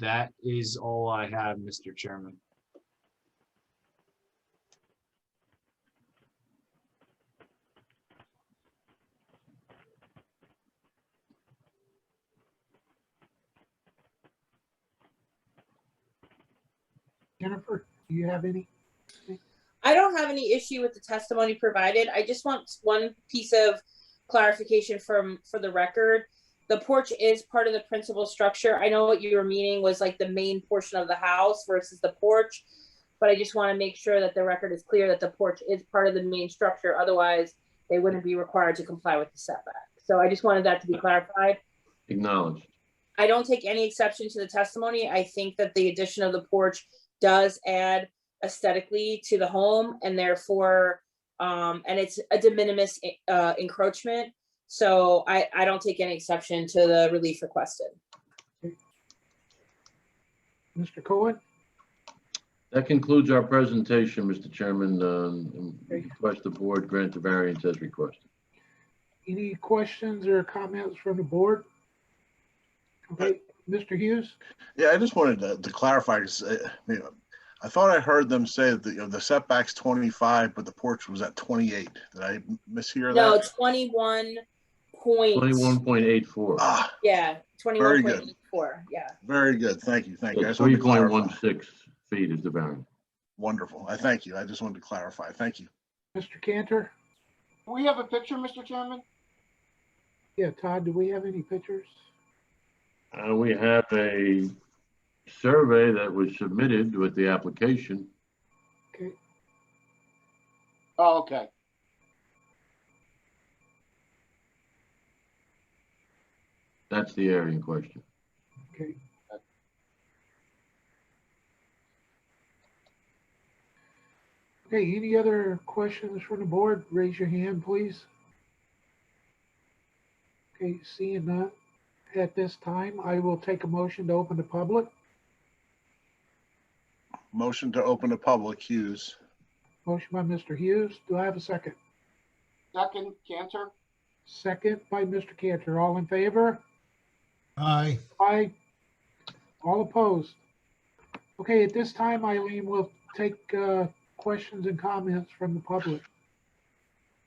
That is all I have, Mr. Chairman. Jennifer, do you have any? I don't have any issue with the testimony provided. I just want one piece of clarification for the record. The porch is part of the principal structure. I know what you were meaning was like the main portion of the house versus the porch, but I just want to make sure that the record is clear that the porch is part of the main structure. Otherwise, they wouldn't be required to comply with the setback. So I just wanted that to be clarified. Acknowledged. I don't take any exception to the testimony. I think that the addition of the porch does add aesthetically to the home, and therefore, and it's a de minimis encroachment. So I don't take any exception to the relief requested. Mr. Cohen? That concludes our presentation, Mr. Chairman. And request the board grant the variance as requested. Any questions or comments from the board? Okay, Mr. Hughes? Yeah, I just wanted to clarify, 'cause, I thought I heard them say that the setback's 25, but the porch was at 28. Did I mishear that? No, 21 point. 21.84. Ah, Yeah, Very good. 21.84. Yeah. very good. Thank you. Thank you. I just So wanted to clarify. 3.16 feet is the variance. Wonderful. I thank you. I just wanted to clarify. Thank you. Mr. Cantor? Do we have a picture, Mr. Chairman? Yeah, Todd, do we have any pictures? We have a survey that was submitted with the application. Okay. Oh, okay. That's the area in question. Okay. Okay, any other questions from the board? Raise your hand, please. Okay, seeing none. At this time, I will take a motion to open the public. Motion to open the public, Hughes. Motion by Mr. Hughes. Do I have a second? Second, Cantor? Second by Mr. Cantor. All in favor? Aye. Aye. All opposed? Okay, at this time, Eileen, we'll take questions and comments from the public.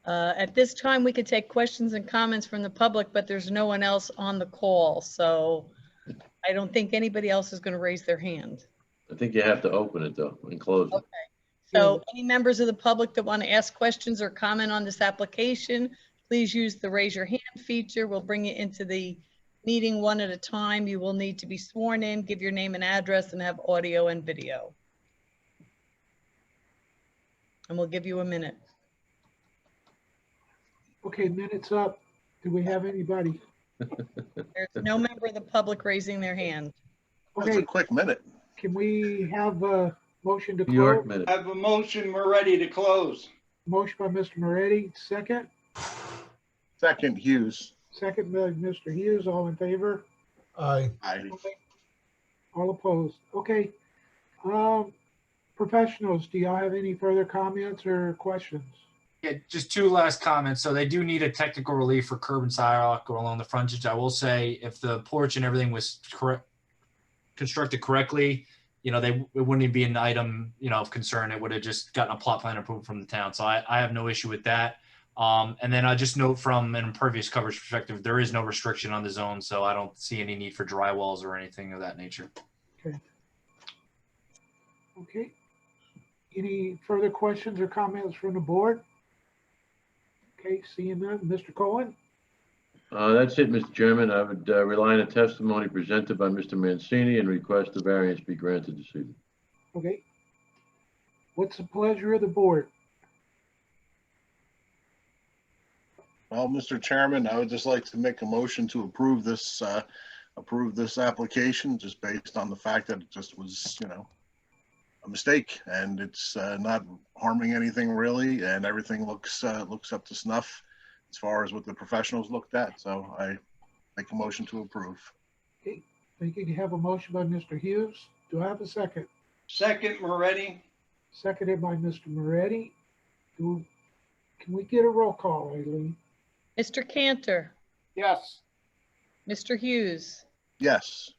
At this time, we could take questions and comments from the public, but there's no one else on the call. So I don't think anybody else is going to raise their hand. I think you have to open it though and close it. Okay. So any members of the public that want to ask questions or comment on this application, please use the raise your hand feature. We'll bring you into the meeting one at a time. You will need to be sworn in, give your name and address, and have audio and video. And we'll give you a minute. Okay, minutes up. Do we have anybody? There's no member of the public raising their hand. That's Okay, a quick minute. can we have a motion to New York close? minute. I have a motion, we're ready to close. Motion by Mr. Moretti, second. Second, Hughes. Second by Mr. Hughes. All in favor? Aye. Aye. All opposed? Okay. Professionals, do y'all have any further comments or questions? Yeah, just two last comments. So they do need a technical relief for curb and sidewalk along the frontage. I will say if the porch and everything was constructed correctly, you know, it wouldn't even be an item, you know, of concern. It would have just gotten a plot plan approval from the town. So I have no issue with that. And then I just note from an impervious coverage perspective, there is no restriction on the zone. So I don't see any need for dry walls or anything of that nature. Okay. Any further questions or comments from the board? Okay, seeing none. Mr. Cohen? That's it, Mr. Chairman. I would rely on the testimony presented by Mr. Mancini and request the variance be granted this evening. Okay. What's the pleasure of the board? Well, Mr. Chairman, I would just like to make a motion to approve this application just based on the fact that it just was, you know, a mistake, and it's not harming anything really, and everything looks up to snuff as far as what the professionals looked at. So I make a motion to approve. Okay, thank you. You have a motion by Mr. Hughes. Do I have a second? Second, Moretti. Seconded by Mr. Moretti. Can we get a roll call, Eileen? Mr. Cantor, Yes. Mr. Hughes, Yes.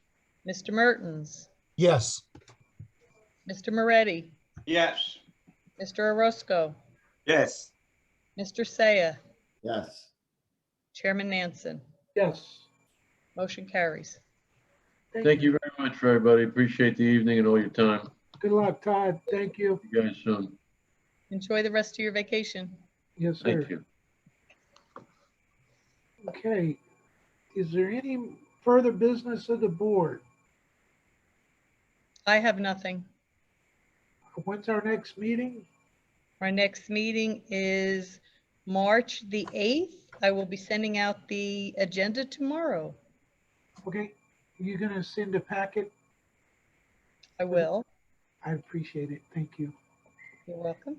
Mr. Mertens, Yes. Mr. Moretti, Yes. Mr. Orozco, Yes. Mr. Saya, Yes. Chairman Nansen. Yes. Motion carries. Thank you very much for everybody. Appreciate the evening and all your time. Good luck, Todd. Thank you. See you guys soon. Enjoy the rest of your vacation. Yes, sir. Thank you. Okay. Is there any further business of the board? I have nothing. When's our next meeting? Our next meeting is March the 8th. I will be sending out the agenda tomorrow. Okay. you gonna send a packet? I will. I appreciate it. Thank you. You're welcome.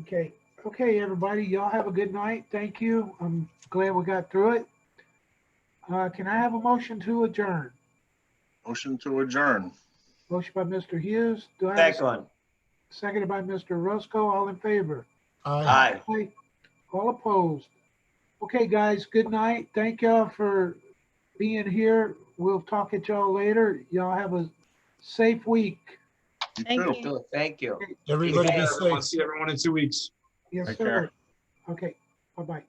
Okay, okay, everybody, y'all have a good night. Thank you. I'm glad we got through it. Can I have a motion to adjourn? Motion to adjourn. Motion by Mr. Hughes. Do I have a Second. seconded by Mr. Roscoe? All in favor? Aye. Aye. All opposed? Okay, guys, good night. Thank y'all for being here. We'll talk at y'all later. Y'all have a safe week. You Thank too. you. Thank you. Everybody be Everyone, safe. see everyone in 2 weeks. Yes, Take sir. care. Okay, bye-bye.